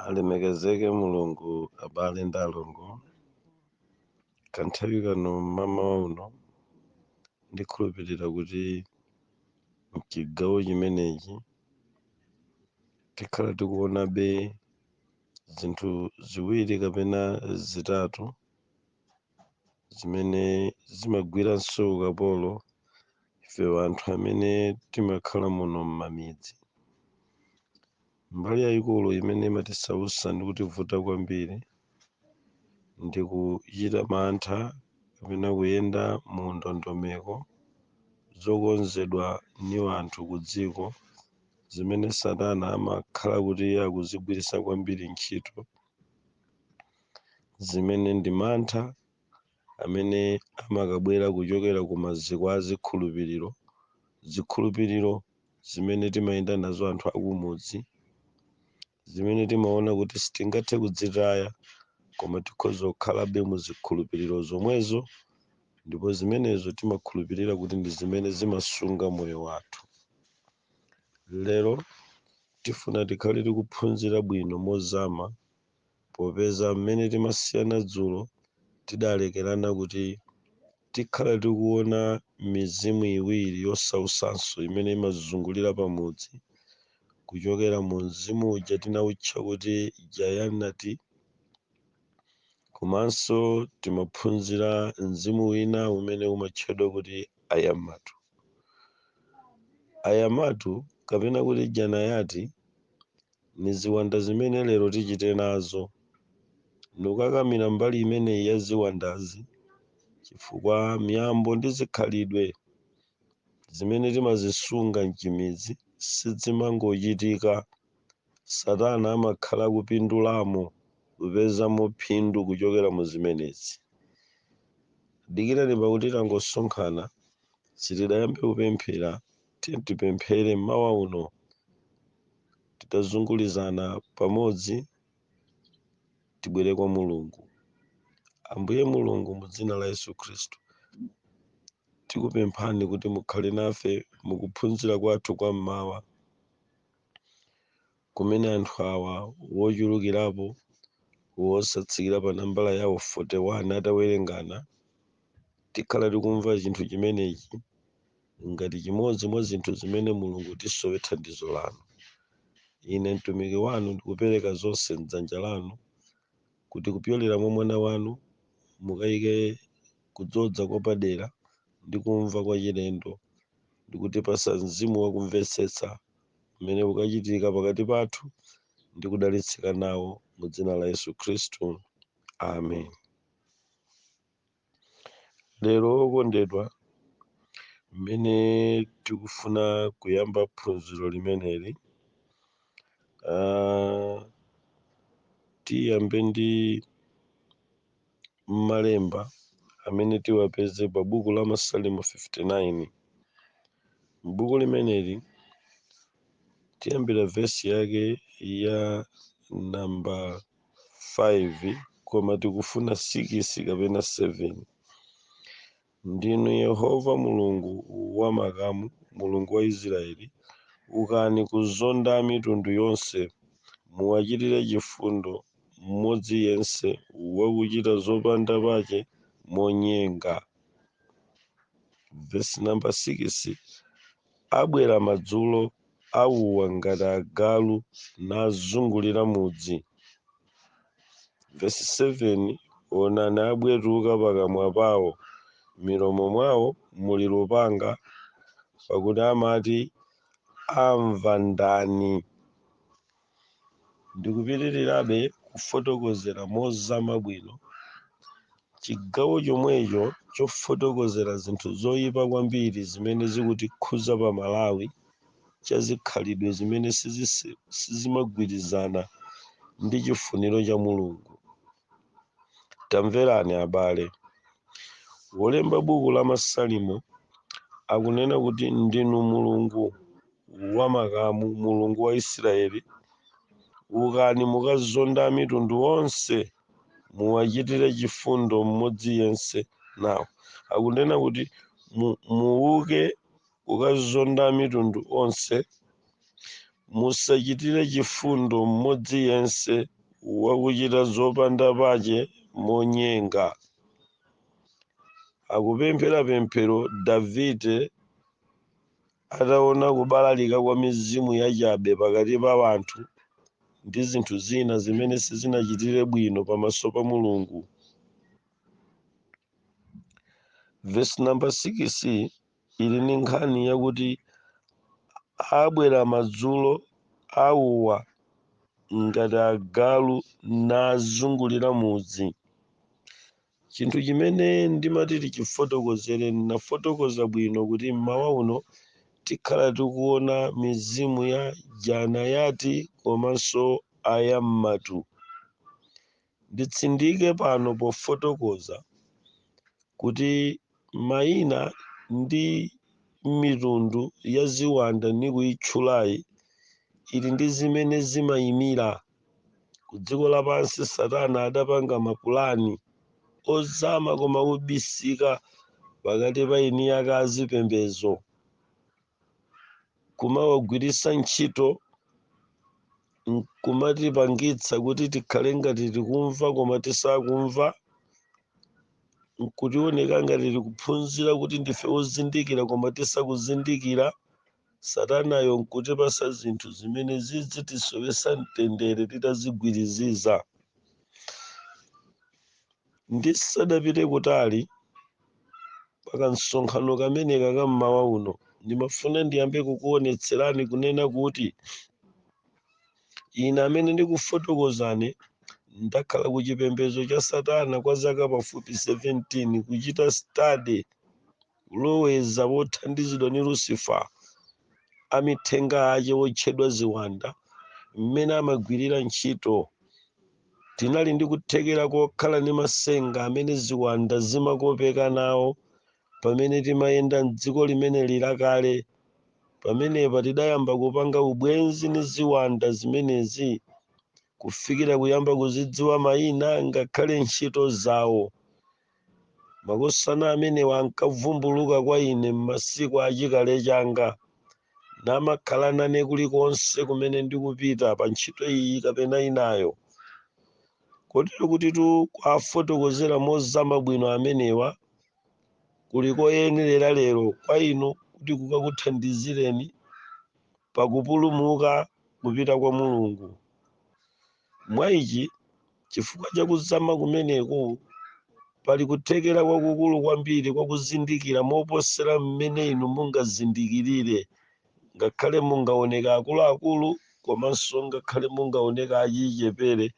Alemekezeke Mulungu abale ndi alongo. Kanthawi kano mmawa uno ndikhulupirira kuti m'chigawo chimenechi tikhala tikuonabe zinthu ziwiri kapena zitatu zimene zimagwiranso ukapolo ife anthu amene timakhala muno m'mamidzi. Mbali yayikulu imene imatisausa ndi kutivuta kwambiri ndi kuchita mantha kapena kuyenda mu ndondomeko zokonzedwa ndi anthu ku dziko zimene Satana amakhala kuti akuzigwiritsa kwambiri ntchito, zimene ndi mantha amene amakabwera kuchokera ku maziko a zikhulupiriro zimene timayenda nazo anthu akumudzi, zimene timaona kuti sitingathe kudzitaya koma tikhoza kukhalabe mu zikhulupiriro zomwezo, ndipo zimenezo timakhulupirira kuti ndi zimene zimasunga moyo wathu. Lero tifuna tikhale tikuphunzira bwino mozama, popeza mmene timasiyana dzulo tidalekerana kuti tikhala tikuona mizimu iwiri yosausanso imene imazungulira pamudzi, kuchokera mu mzimu uja tinawutcha kuti jayanati, komanso timaphunzira mzimu wina umene umatchedwa kuti ayamatu. Ayamatu kapena kuti janayati ni ziwanda zimene lero tichite nazo, ndikukakamira mbali imeneyi ya ziwandazi chifukwa miyambo ndi zikhalidwe zimene timazisunga m'chimidzi sizimangochitika. Satana amakhala kupindulamo kupezamo phindu kuchokera mu zimenezi. Dikirani pakuti tangosonkhana sitidayambe kupemphera, tipemphere mmawa uno titazungulizana pamodzi tibwere kwa Mulungu. Ambuye Mulungu, mu dzina la Yesu Khristu tikupemphani kuti mukhale nafe mukuphunzira kwathu kwa mmawa, kumene anthu awa wochulukirapo wosatsikira pa nambala yawo 41 atawerengana, tikhala tikumva chinthu chimenechi ngati chimodzi mwa zinthu zimene Mulungu tisowe thandizo lanu. Ine mtumiki wanu ndikupereka zonse m'dzanja lanu, kuti kupyolera mwa mwana wanu mukayike kudzodza kwapadera ndi kumva kwa chilendo, ndi kutipasa mzimu wakumvetsetsa mmene ukachitika pakati pathu ndi kudalitsika nawo mu dzina la Yesu Khristu, amen. Lero okondedwa, mmene tikufuna kuyamba phunziro limeneli, tiyambe ndi malemba amene tiwapeze pa buku la Masalimo 59. M'buku limeneli tiyambira vesi yake ya namba 5 koma tikufuna 6 kapena 7. Ndinu Yehova Mulungu wamakamu, Mulungu wa Israeli, ukani kuzonda mitundu yonse, muwachitire chifundo mmodzi yense wakuchita zopanda pake monyenga. Vesi namba 6, abwera madzulo awuwa ngati agalu nazungulira mudzi. Vesi 7, onani abwetuka pakamwa pawo, milomo mwawo muli lupanga, pakuti amati amva ndani. Ndikupitirirabe kufotokozera mozama bwino chigawo chomwecho chofotokozera zinthu zoyipa kwambiri zimene zikutikhuza pa Malawi, chazikhalidwe zimene sizimagwirizana ndi chifuniro cha Mulungu. Tamverani abale. Wolemba buku la Masalimo akunena kuti ndinu Mulungu wamakamu, Mulungu wa Israeli, ukani mukazonda mitundu onse, muwachitire chifundo mmodzi yense nawo. Akunena kuti muuke ukazonda mitundu onse, musachitire chifundo mmodzi yense wakuchita zopanda pache monyenga. Akupemphera pemphero Davide ataona kubalalika kwa mizimu yachabe pakati pa anthu ndi zinthu zina zimene sizinachitire bwino pamaso pa Mulungu. Verse number 6 ili ndi nkhani yakuti abwera madzulo auwa ngati agalu nazungulira mudzi. Chinthu chimene ndimati tichifotokozere nafotokoza bwino kuti mmawa uno tikhala tikuona mizimu ya jana yati komanso ayammatu. Nditsindike pano pofotokoza kuti mayina ndi mitundu ya ziwanda ndikuyitchulayi ili ndi zimene zimayimira. Ku dziko lapansi Satana adapanga mapulani ozama koma obisika pakati pa eni akazi pembezo, kumawagwiritsa ntchito nkumatipangitsa kuti tikhale ngati tikumva koma tisakumva, nkutioneka ngati tikuphunzira kuti ndife ozindikira koma tisakuzindikira. Satanayo nkutipasa zinthu zimene zidzitisowesa mtendere titazigwiriziza. Ndisadapite kutali pakansonkhano kameneka kammawa uno, ndimafuna ndiyambe kukuonetserani kunena kuti ine amene ndikufotokozani ndakhala ku chipembedzo cha Satana kwa zaka pafupi 17 kuchita study kuloweza wothandizidwa ndi Lucifer amithenga ache wotchedwa ziwanda mmene amagwirira ntchito. Tinali ndi kuthekera kokhala ndi masenga amene ziwanda zimakopeka nawo pamene timayenda m'dziko limene lilakale. Pamenepa tidayamba kupanga ubwenzi ndi ziwanda zimenezi kufikira kuyamba kuzidziwa mayina ngakhale ntchito zawo. Makosana amenewa ankavumbuluka kwa ine m'masiku achikale changa, namakhala nane kulikonse kumene ndikupita pa ntchito iyi kapena inayo. Kotero kuti kwafotokozera mozama bwino amenewa kuli koyenera lero kwa inu kuti kukakuthandizireni pakupulumuka kupita kwa Mulungu. Mwa ichi chifukwa cha kuzama kumeneku pali kuthekera kwakukulu kwambiri kwa kuzindikira moposera mmene inu mungazindikirire, ngakhale mungaoneka akuluakulu komanso ngakhale mungaoneka achichepere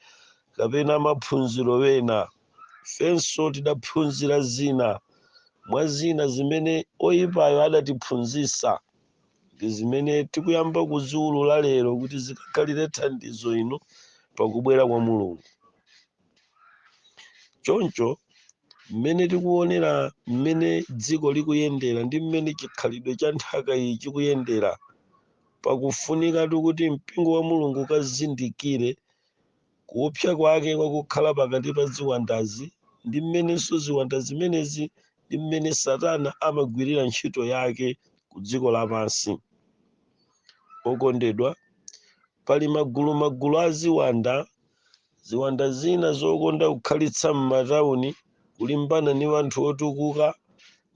kapena maphunziro wena. Fenso tidaphunzira zina mwa zina zimene oyipayo adatiphunzitsa ndi zimene tikuyamba kuziwulula lero kuti zikakhalire thandizo inu pakubwera kwa Mulungu. Choncho mmene tikuonera mmene dziko likuyendera ndi mmene chikhalidwe cha nthaka iyi chikuyendera, pakufunika kuti mpingo wa Mulungu ukazindikire kuopsa kwake kwakukhala pakati pa ziwandazi ndi mmenenso ziwanda zimenezi ndi mmene Satana amagwirira ntchito yake ku dziko lapansi. Okondedwa, pali magulu a ziwanda zina zokonda kukhalitsa m'matawuni kulimbana ndi anthu otukuka,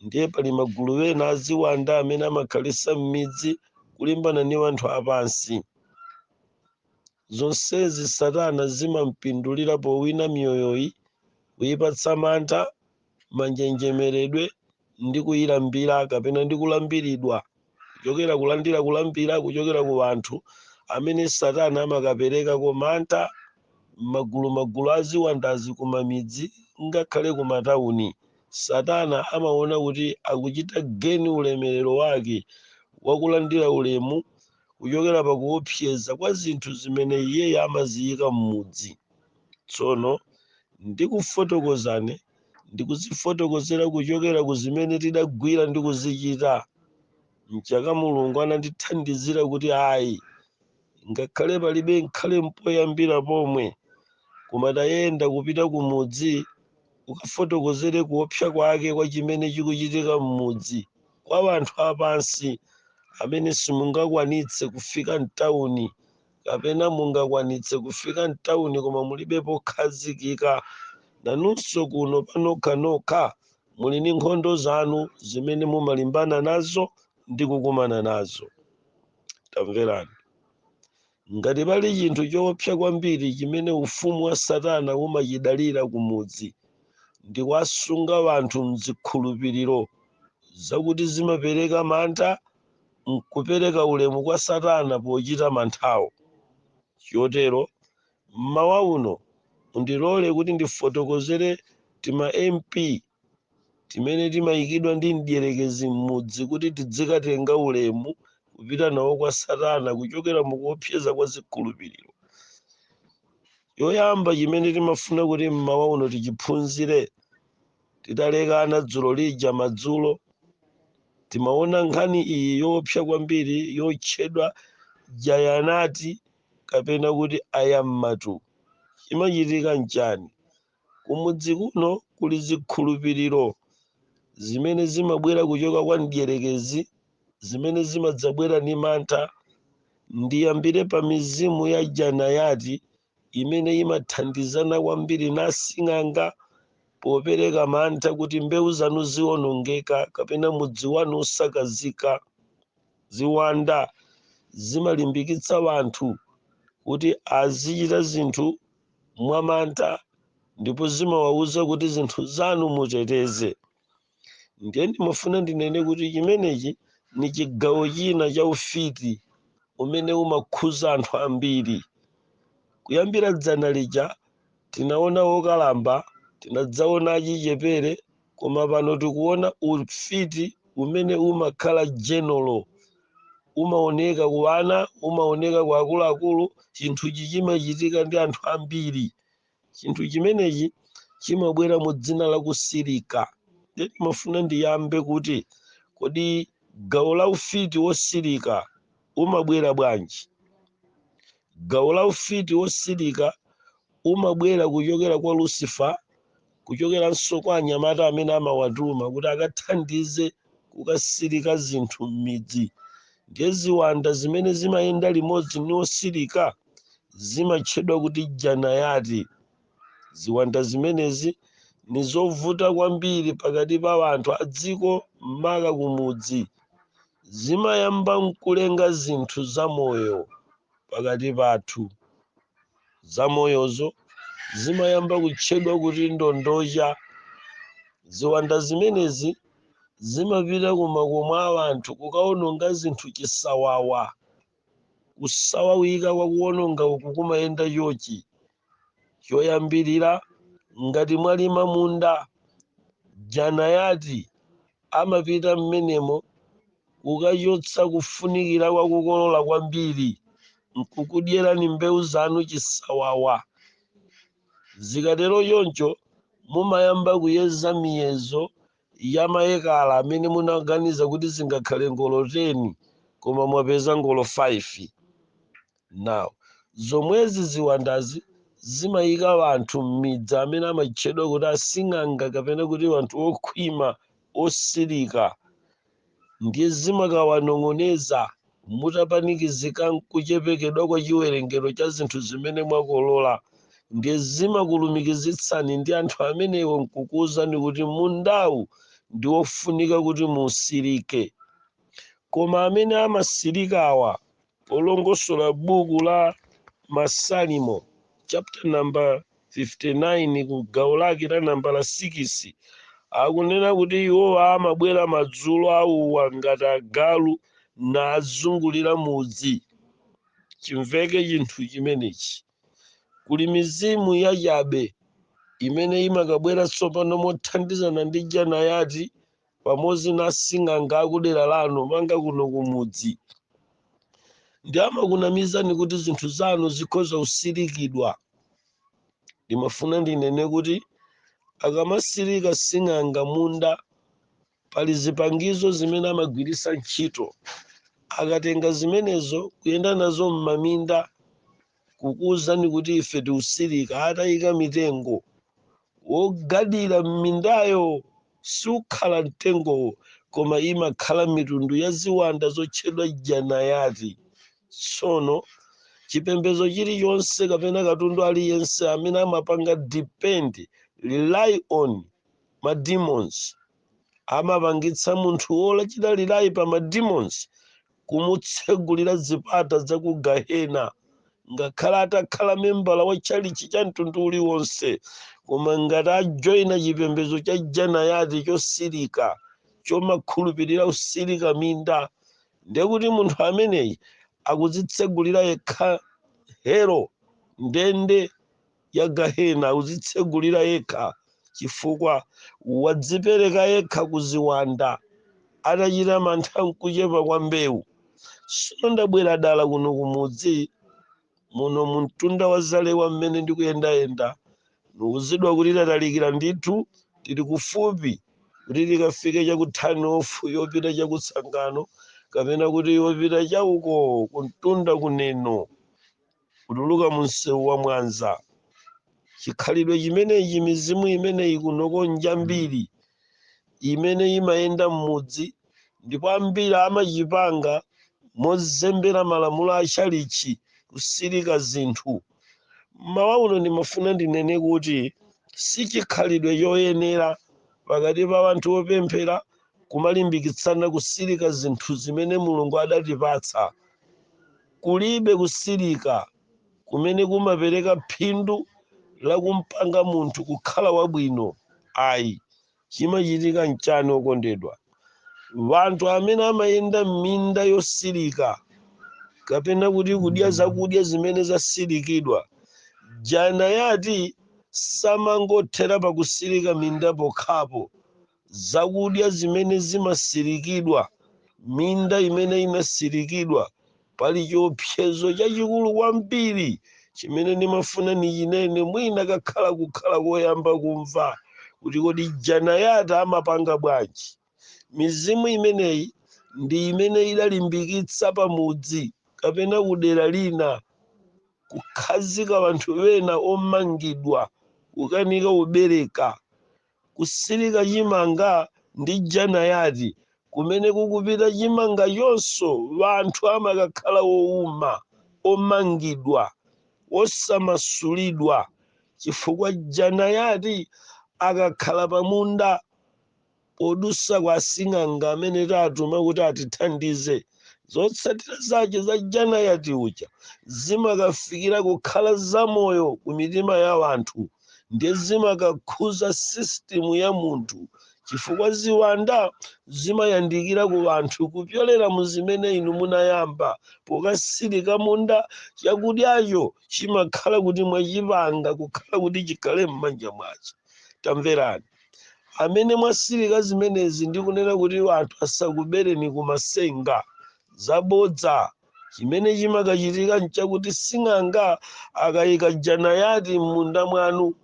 ndiye pali magulu ena a ziwanda amene amakhalitsa m'midzi kulimbana ndi anthu apansi. Zonsezi Satana zimampindulira powina miyoyoyi, kuyipatsa mantha, manjenjemeredwe ndi kuyilambira kapena ndi kulambiridwa, kuchokera kulandira kulambira kuchokera ku anthu amene Satana amakaperekako mantha magulu a ziwandazi kumamidzi ngakhale kumatawuni. Satana amaona kuti akuchita geni ulemerero wake wakulandira ulemu kuchokera pakuopseza kwa zinthu zimene iye amaziyika m'mudzi. Tsono ndikufotokozani ndikuzifotokozera kuchokera ku zimene tidagwira ndi kuzichita. Mchaka Mulungu anandithandizira kuti ayi, ngakhale palibe nkhale mpoyambira pomwe, koma tayenda kupita ku mudzi ukafotokozere kuopsa kwake kwa chimene chikuchitika m'mudzi kwa anthu apansi amene simungakwanitse kufika mtawuni kapena mungakwanitse kufika mtawuni koma mulibe pokhazikika, nanunso kuno panokhanokha muli ndi nkhondo zanu zimene mumalimbana nazo ndi kukumana nazo. Tamverani, ngati pali chinthu choopsa kwambiri chimene ufumu wa Satana umachidalira kumudzi ndi kuwasunga wanthu mzikhulupiriro zakuti zimapereka mantha, nkupereka ulemu kwa Satana pochita manthawo. Chotero mmawa uno undilole kuti ndifotokozere tima MP timene timayikidwa ndi mdierekezi m'mudzi kuti tidzikatenga ulemu kupita nawo kwa Satana kuchokera mukuopseza kwa zikhulupiriro. Yoyamba chimene timafuna kuti mmawa uno tichiphunzire, titalekana dzulo lija madzulo timaona nkhani iyi yoopsa kwambiri yotchedwa jayanati kapena kuti ayammatu. Chimachitika nchani? Kumudzi kuno kuli zikhulupiriro zimene zimabwera kuchoka kwa mdierekezi, zimene zimadzabwera ndi mantha. Ndiyambire pa mizimu ya janayati imene imathandizana kwambiri nasing'anga popereka mantha kuti mbewu zanu ziwonongeka kapena mudzi wanu usakazika. Ziwanda zimalimbikitsa wanthu kuti azichita zinthu mwamantha ndipo zimawawuza kuti zinthu zanu muteteze. Ndiye ndimafuna ndinene kuti chimenechi ni chigawo china cha ufiti umene umakhuza anthu ambiri. Kuyambira dzana lija tinaona wokalamba, tinadzaona achichepere, koma pano tikuona ufiti umene umakhala general, umaoneka ku ana, umaoneka ku akuluakulu. Chinthuchi chimachitika ndi anthu ambiri. Chinthu chimenechi chimabwera mu dzina la kusirika. Ndiye ndimafuna ndiyambe kuti kodi gawo la ufiti wosirika umabwera bwanji? Gawo la ufiti wosirika umabwera kuchokera kwa Lucifer, kuchokeranso kwa anyamata amene amawatuma kuti akathandize kukasirika zinthu m'midzi. Ndiye ziwanda zimene zimayenda limodzi ndi osirika zimatchedwa kuti janayati. Ziwanda zimenezi ni zovuta kwambiri pakati pa wanthu a dziko mpaka kumudzi. Zimayamba nkulenga zinthu zamoyo pakati pathu. Zamoyozo zimayamba kutchedwa kuti ndondocha. Ziwanda zimenezi zimapita kumakomo a wanthu kukawononga zinthu chisawawa. Kusawawika kwa kuwononga uku kumayenda chochi. Choyambirira, ngati mwalima munda, janayati amapita m'menemo kukachotsa kufunikira kwa kukolola kwambiri, nkukudyerani mbewu zanu chisawawa. Zikatero choncho mumayamba kuyeza miyezo ya maekala amene munaganiza kuti zingakhale ngolo 10 koma mwapeza ngolo 5. Now zomwezi ziwandazi zimayika wanthu m'midzi amene amatchedwa kuti asing'anga kapena kuti wanthu okhwima osirika. Ndiye zimakawanong'oneza mutapanikizika nkuchepekedwa kwa chiwerengero cha zinthu zimene mwakolola. Ndiye zimakulumikizitsani ndi anthu amenewo nkukuwuzani kuti mundawu ndi wofunika kuti musirike. Koma amene amasirikawa, polongosola buku la Masalimo chapter number 59 ku gawo lake la namba la 6, akunena kuti iwowa amabwera madzulo awuwa ngati agalu nazungulira mudzi. Chimveke chinthu chimenechi. Kuli mizimu yachabe imene imakabwera tsopano mothandizana ndi janayati pamodzi nasing'anga akudera lanu manga kuno kumudzi. Ndi amakunamizani kuti zinthu zanu zikhoza kusirikidwa. Ndimafuna ndinene kuti akamasirika sing'anga munda, pali zipangizo zimene amagwiritsa ntchito. Akatenga zimenezo kuyenda nazo m'maminda kukuwuzani kuti ife tiusirika, atayika mitengo wogadira m'mindayo sukhala mtengowo, koma imakhala mitundu ya ziwanda zotchedwa janayati. Tsono chipembedzo chilichonse kapena katundu aliyense amene amapanga depend rely on mademons amapangitsa munthu wolachita rely pa mademons kumutsegulira zipata za ku gahena, ngakhala atakhala membala wa chalichi cha mtundu uliwonse. Koma ngati ajoyina chipembedzo cha janayati chosirika, chomakhulupirira usirika minda, ndiye kuti munthu ameneyi akudzitsegulira yekha hero, ndende ya gahena, akudzitsegulira yekha chifukwa wadzipereka yekha kuziwanda, atachita mantha nkuchepa kwa mbewu. Tsono ndabwera dala kuno kumudzi muno mumtunda wa Zalewa mmene ndikuyendayenda, ndikuwuzidwa kuti tatalikira ndithu, tili kufupi kuti tikafike chakuthani ofu yopita chakutsangano, kapena kuti yopita chauko kumtunda kuneno kutuluka mu msewu wa Mwanza. Chikhalidwe chimenechi, mizimu imeneyi kunoko njambiri imene imayenda m'mudzi, ndipo ambiri amachipanga mozembera malamulo achalichi kusirika zinthu. Mawa uno ndimafuna ndinene kuti si chikhalidwe choyenera pakati pa anthu opemphera kumalimbikitsana kusirika zinthu zimene Mulungu adatipatsa. Kulibe kusirika kumene kumapereka phindu la kumpanga munthu kukhala wabwino. Ayi, chimachitika nchani okondedwa? Wanthu amene amayenda m'minda yosirika kapena kuti kudya zakudya zimene zasirikidwa, janayati samangothera pakusirika minda pokhapo. Zakudya zimene zimasirikidwa, minda imene inasirikidwa, pali chiopsezo chachikulu kwambiri chimene ndimafuna nichinene, mwina kakhala kukhala koyamba kumva kuti kodi janayati amapanga bwanji. Mizimu imeneyi ndi imene idalimbikitsa pamudzi kapena kudera lina kukhazika wanthu wena omangidwa kukanika ubereka. Kusirika chimanga ndi janayati kumene kukupita chimanga chonso, wanthu amakakhala wowuma, omangidwa, osamasulidwa, chifukwa janayati akakhala pamunda podusa kwa asing'anga amene tatuma kuti atithandize, zotsatira zake za janayati uja zimakafikira kukhala zamoyo ku mitima ya wanthu, ndiye zimakakhuza sisitimu ya munthu, chifukwa ziwanda zimayandikira ku wanthu kupyolera mu zimene inu munayamba pokasirika munda. Chakudyacho chimakhala kuti mwachipanga kukhala kuti chikhale m'manja mwace. Tamverani, amene mwasirika zimenezi ndikunena kuti wanthu asakubereni kumasenga zabodza. Chimene chimakachitika nchakuti sing'anga akayika janayati m'munda mwanu,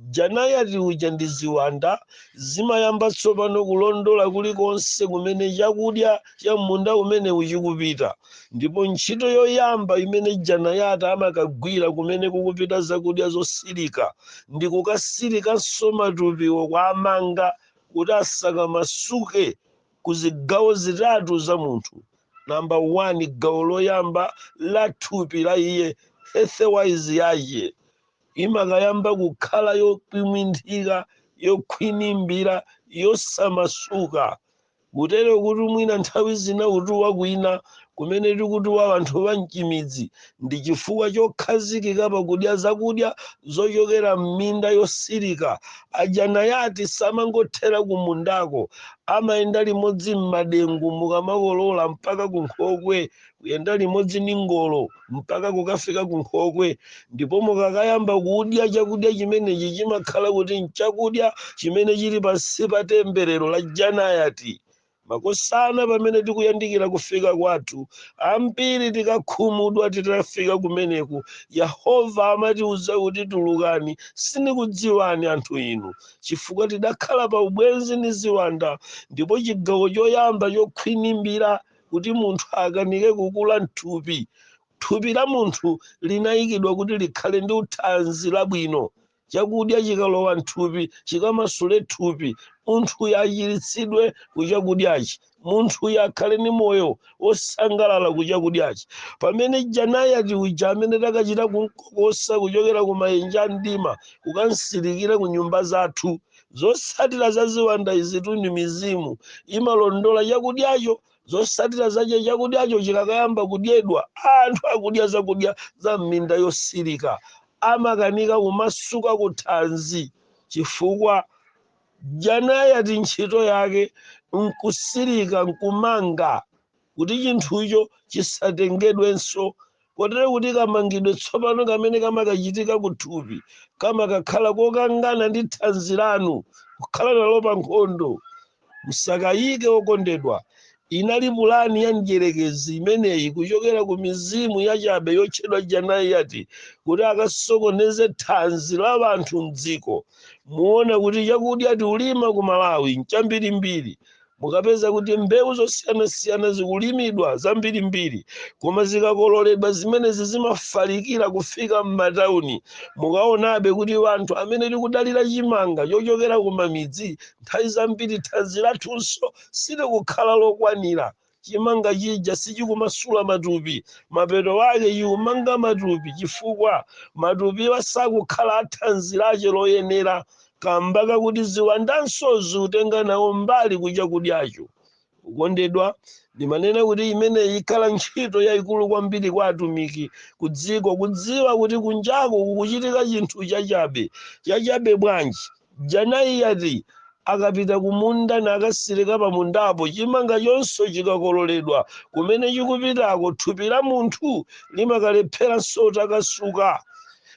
janayati uja ndi ziwanda zimayamba tsopano kulondola kulikonse kumene chakudya cha munda umene uchikupita. Ndipo ntchito yoyamba imene janayati amakagwira kumene kukupita zakudya zosirika ndi kukasirikanso matupiwo kwa amanga kuti asakamasuke ku zigawo zitatu za munthu. Namba 1, gawo loyamba la thupi la iye, health-wise yache imakayamba kukhala yokwimwinthika, yokhwinimbira, yosamasuka, kutero kuti mwina nthawi zina utuwa kwina kumene tikutuwa wanthu wamchimidzi ndi chifukwa chokhazikika pakudya zakudya zochokera m'minda yosirika. Ajanayati samangothera kumundako, amayenda limodzi m'madengu mukamakolola mpaka kunkhokwe, kuyenda limodzi ndi ngolo mpaka kukafika kunkhokwe. Ndipo mukakayamba kudya chakudya chimenechi chimakhala kuti nchakudya chimene chili pansi pa temberero la janayati. Makosana pamene tikuyandikira kufika kwathu, ambiri tikakhumudwa titafika kumeneku, Yehova amatiuza kuti tulukani, sindikudziwani anthu inu, chifukwa tidakhala pa ubwenzi ndi ziwanda. Ndipo chigawo choyamba chokhwinimbira kuti munthu akanike kukula mthupi, thupi la munthu linayikidwa kuti likhale ndi uthanzi labwino. chakudya chikalowa mthupi chikamasule thupi, munthu achiritsidwe kuchakudyachi, munthu akhale ni moyo wosangalala kuchakudyachi. Pamene janayati uja amene takachita kumkokosa kuchokera ku maenja a mdima kukansirikira ku nyumba zathu, zotsatira za ziwanda izitu ndi mizimu imalondola chakudyacho. Zotsatira zache chakudyacho chikakayamba kudyedwa, anthu akudya zakudya za m'minda yosirika amakanika kumasuka kuthanzi, chifukwa janayati ntchito yake nkusirika nkumanga kuti chinthucho chisatengedwenso, kotero kuti kamangidwe tsopano kamene kamakachitika kuthupi kamakakhala kokangana ndi thanzi lanu, kukhala nalo pa nkhondo. Musakayike okondedwa, inali pulani ya mdierekezi imeneyi kuchokera ku mizimu yachabe yotchedwa janayati kuti akasokoneze thanzi la vanthu mdziko. Muona kuti chakudya tiulima ku Malawi nchambirimbiri, mukapeza kuti mbewu zosiyanasiyana zikulimidwa zambirimbiri, koma zikakololedwa zimenezi zimafalikira kufika m'matawuni. Mukaonabe kuti vanthu amene tikudalira chimanga chochokera ku mamidzi, nthawi zambiri thanzi lathunso silikukhala lokwanira. Chimanga chija sichikumasula matupi, mapeto ake chikumanga matupi, chifukwa matupi sakukhala athanzi lache loyenera, kamba kakuti ziwandanso zikutenga nawo mbali kuchakudyacho. Ukondedwa, ndimanena kuti imeneyi ikhala ntchito yayikulu kwambiri kwa atumiki kudziko, kudziwa kuti kunjako kukuchitika chinthu chachabe bwanji. Janayati akapita kumunda nakasirika pamundapo, chimanga chonso chikakololedwa, kumene chikupitako thupi la munthu limakalephera takasuka,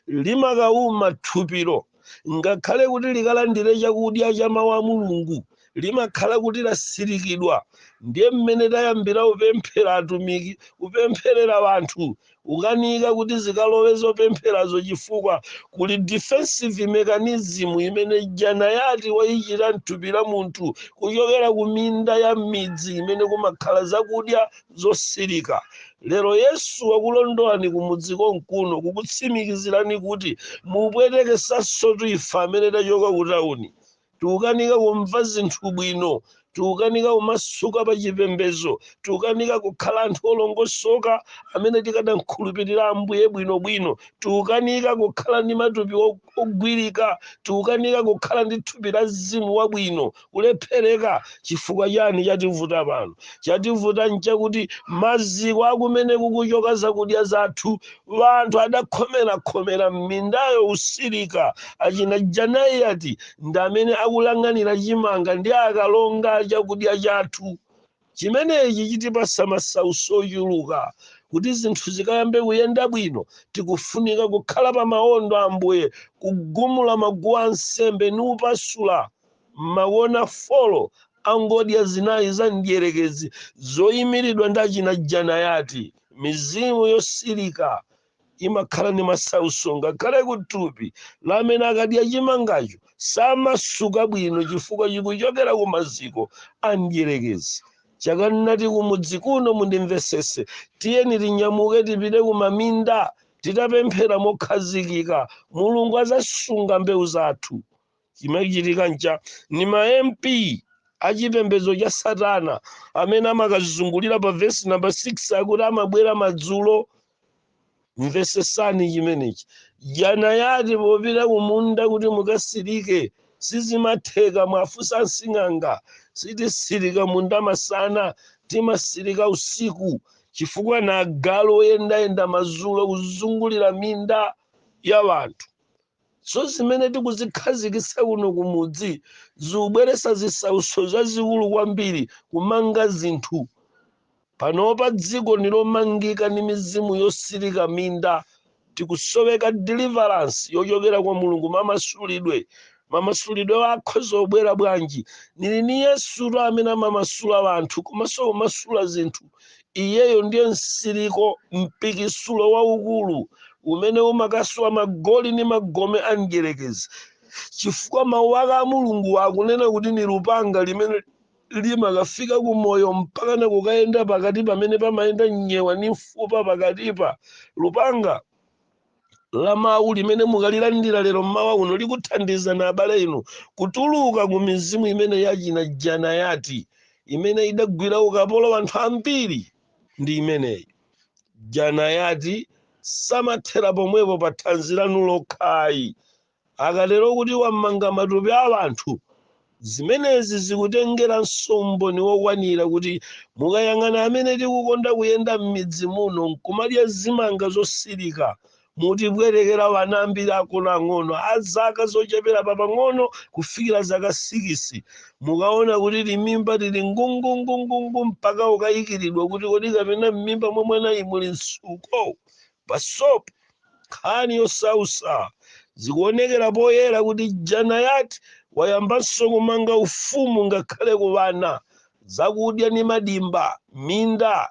limakauma thupiro. Ngakhale kuti likalandire chakudya cha mawu a Mulungu limakhala kuti lasirikidwa. Ndiye mmene tayambira upemphera atumiki, upempherera vanthu, ukanika kuti zikalowe zopempherazo, chifukwa kuli defensive mechanism imene janayati wayichita mthupi la munthu kuchokera ku minda ya midzi imene kumakhala zakudya zosirika. Lero Yesu wakulondolani kumudziko mkuno kukutsimikizirani kuti mupwetekesanso ife amene tachoka kutawuni, tikukanika kumva zinthu bwino, tikukanika kumasuka pa chipembedzo, tikukanika kukhala anthu olongosoka amene tikanamkhulupirira Ambuye bwinobwino, tikukanika kukhala ndi matupi ogwirika, tikukanika kukhala ndi thupi la mzimu wabwino. Kulephereka chifukwa chani chativuta pano? Chativuta nchakuti maziko akumene kukuchoka zakudya zathu, vanthu adakhomera m'mindayo usirika. Achina janayati ndi amene akulang'anira chimanga ndi akalonga chakudya chathu. Chimenechi chitipasa masautso ochuluka kuti zinthu zikayambe kuyenda bwino. Tikufunika kukhala pa maondo a Ambuye, kugumula maguwa ansembe ni upasula maona folo angodya zinayi za mdierekezi zoyimiridwa ndi achina janayati. Mizimu yosirika imakhala ni masautso ngakhale kuthupi lamene akadya chimangacho samasuka bwino, chifukwa chikuchokera ku maziko a mdierekezi. Chakanati kumudzi kuno mundimvesese, tiyeni tinyamuke tipite kumaminda titapemphera mokhazikika, Mulungu azasunga mbewu zathu. Chimachitika ncha ni ma MP achipembedzo cha Satana amene amakazungulira pa vesi namba 6 akuti amabwera madzulo. Mvesesani chimenechi. Janayati popita kumunda kuti mukasirike sizimatheka, mwafusa nsing'anga, sitisirika munda masana, timasirika usiku, chifukwa na agalu oyendayenda madzulo kuzungulira minda ya vanthu. So zimene tikuzikhazikitsa kuno kumudzi zikubweretsa zisautso zazikulu kwambiri kumanga zinthu. Panopa dziko nilomangika ni mizimu yosirika minda. Tikusoweka deliverance yochokera kwa Mulungu. Mamasulidwe akhoza obwera bwanji? Nili ni Yesu amene amamasula vanthu, komanso kumasula zinthu. Iyeyo ndiye msiriko, mpikisulo waukulu umene umakaswa magoli ni magome a mdierekezi. Chifukwa mawu ake a Mulungu akunena kuti ni lupanga limene limakafika kumoyo mpaka na kukayenda pakati pamene pamayenda nyewa ni mfupa pakatipa. Lupanga la mawu limene mukalilandira lero mmawa uno likuthandiza na abale inu kutuluka ku mizimu imene yachina janayati imene idagwira ukapolo anthu ambiri. Ndi imeneyi janayati samathera pomwepo pa thanzi lanu lokhayi. Akatero kuti wamanga matupi a anthu, zimenezi zikutengera umboni wokwanira kuti mukayang'ana amene tikukonda kuyenda m'midzi muno nkumadya zimanga zosirika, mutibwerekera wana ambiri ang'ono azaka zochepera papang'ono kufikira zaka 6, mukaona kuti limimba lili ngungungungungu mpaka ukayikiridwa kuti kodi kapena m'mimba mwa mwanayi muli nsuko pasopo. Nkhani yosausa zikuonekera poyera kuti janayati wayambanso kumanga ufumu ngakhale ku vana, zakudya ni madimba, minda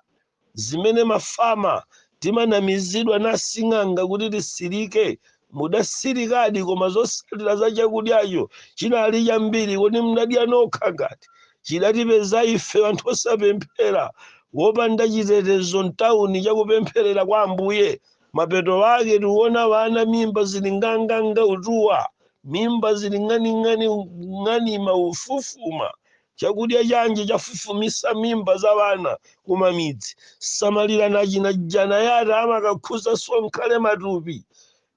zimene mafama timanamizidwa na sing'anga kuti tisirike. Mudasirikadi koma zosalira za chakudyacho chinali chambiri kuti mnadya nokha ngati chidatipeza ife anthu osapemphera wopanda chitetezo mtawuni chakupempherera kwa Ambuye. Mapeto ake tiona vana mimba zili nganganga utuwa, mimba zili ng'anima ufufuma. Chakudya chanje chafufumisa mimba za vana kumamidzi. Samalira nachina janayati amakakhuza sonkhale matupi.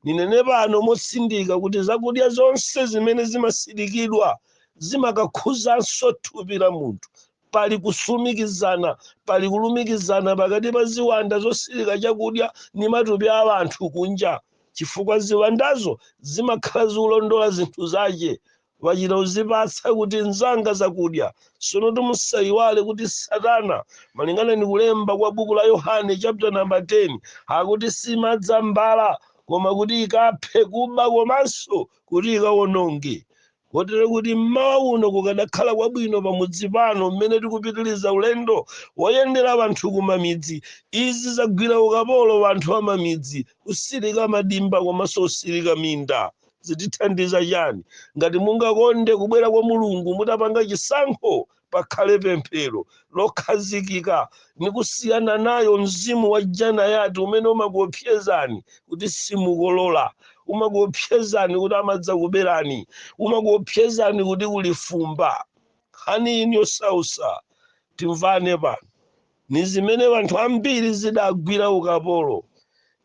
Ninene pano motsindika kuti zakudya zonse zimene zimasirikidwa zimakakhuzanso thupi la munthu. Pali kusumikizana, pali kulumikizana pakati pa ziwanda zosirika chakudya ni matupi a anthu kunja, chifukwa ziwandazo zimakhala zikulondola zinthu zache. Wachita uzipatsa kuti nzanga zakudya. Sono timusayiwale kuti Satana malingana ni kulemba kwa buku la Yohane chapter number 10 akuti simadza mbala koma kuti ikaphe, kuba komanso kuti ikawononge. Kotero kuti mmawa uno kukadakhala kwabwino pamudzi pano mmene tikupitiriza ulendo woyendera anthu kumamidzi, izi zagwira ukapolo anthu amamidzi, kusirika madimba komanso kusirika minda. Zitithandiza chani? Ngati mungakonde kubwera kwa Mulungu mutapanga chisankho, pakhale pemphero lokhazikika ni kusiyana nayo mzimu wa janayati umene umakuopsezani kuti simukolola, umakuopsezani kuti amadza kuberani, umakuopsezani kuti kulifumba. Nkhani ini yosausa timvane pano ni zimene anthu ambiri zidagwira ukapolo.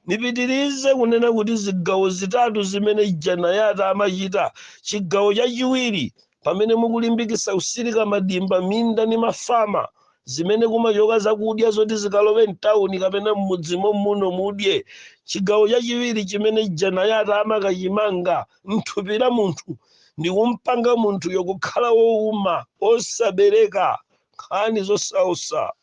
Nipitirize kunena kuti zigawo zitatu zimene janayati amachita. Chigawo chachiwiri pamene mukulimbikisa kusirika madimba, minda ni mafama zimene kumachoka zakudya zoti zikalowe mtawuni kapena m'mudzimo muno mudye. Chigawo chachiwiri chimene janayati amakachimanga mthupi la munthu ndi kumpanga munthu yokukhala wowuma osabereka. Nkhani zosausa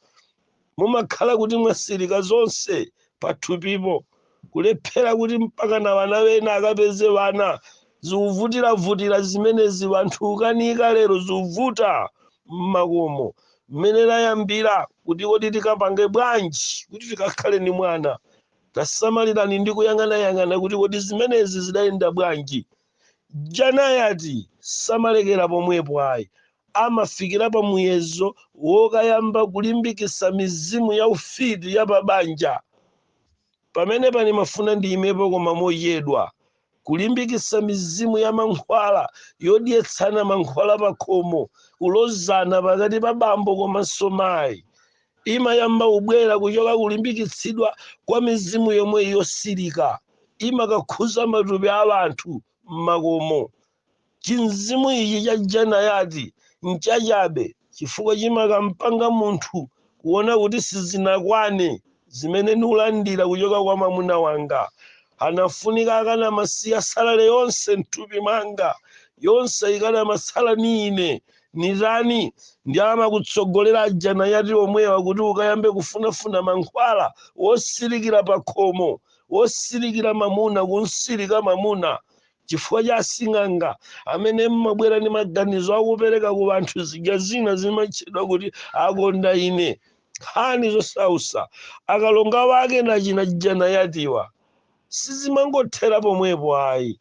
mumakhala kuti mwasirika zonse pathupipo, kulephera kuti mpaka na vana wena akapeze vana. Zikuvutira zimenezi vanthu ukanika lero zikuvuta mmakomo. Mmene layambira kuti kodi tikapange bwanji kuti tikakhale ni mwana. Tasamalirani ndi kuyang'anayang'ana kuti kodi zimenezi zidayenda bwanji. Janayati samalekera pomwepo ayi, amafikira pa muyezo wokayamba kulimbikisa mizimu ya ufiti ya pabanja. Pamene pani mafuna ndiyimepo koma moyedwa, kulimbikisa mizimu ya mankhwala yodyetsana mankhwala pakhomo, kulozana pakati pa bambo komanso mayi. Imayamba ubwera kuchoka kulimbikitsidwa kwa mizimu yomwe yosirika, imakakhuza matupi a anthu mmakomo. Chinzimu ichi cha janayati nchachabe chifukwa chimakampanga munthu kuona kuti sizinakwane zimene niulandira kuchoka kwa mwamuna wanga. Anafunika akana masiya salale yonse mthupi mwanga, yonse ikana masala ni ine. Nitani ndi amakutsogolera janayati omwewa kuti ukayambe kufunafuna mankhwala wosirikira pakhomo, wosirikira mamuna, kunsirika mamuna. Chifukwa cha asing'anga amene mmabwera ni maganizo akupereka ku anthu zidya zina zimatchedwa kuti akonda ine. Nkhani zosausa akalonga wake nachina janayatiwa sizimangothera pomwepo ayi,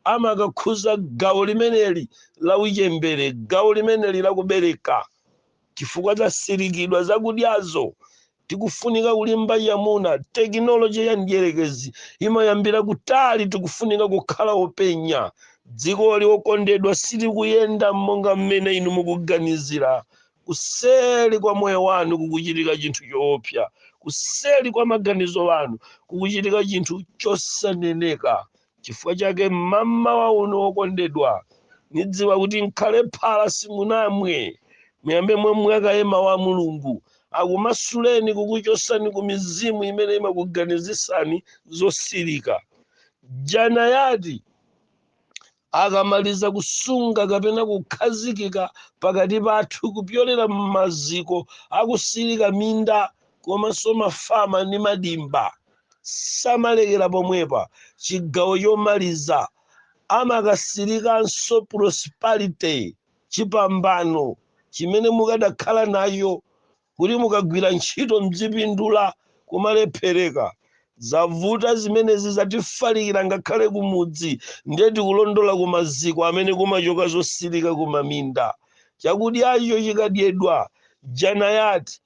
amakakhuza gawo limeneli la uchembere, gawo limeneli la kubereka. Chifukwa zasirikidwa zakudyazo tikufunika kulimba yamuna. Teknoloji ya ndiyerekezi imayambira kutali, tikufunika kukhala openya. Dziko liokondedwa sili kuyenda monga mmene inu mukuganizira. Kuseli kwa moyo wanu kukuchitika chinthu choopsa, kuseli kwa maganizo wanu kukuchitika chinthu chosaneneka. Chifukwa chake mama wa uno okondedwa, nidziwa kuti nkhale phala simunamwe, muyambe momwe akayema wa Mulungu akumasuleni kukuchosani ku mizimu imene imakuganizisani zosirika. Jana yati akamaliza kusunga kapena kukhazikika pakati pathu kupyolera m'maziko akusirika minda komanso mafama ndi madimba, samalekera pomwepa. Chigawo chomaliza amakasirikanso prosperity, chipambano chimene mukadakhala nayo kuti mukagwira ntchito mdzipindula kumalephereka. Zavuta zimenezi zatifalikira ngakhale kumudzi, ndeti kulondola kumaziko amene kumachoka zosirika kumaminda. Chakudyacho chikadyedwa jana yati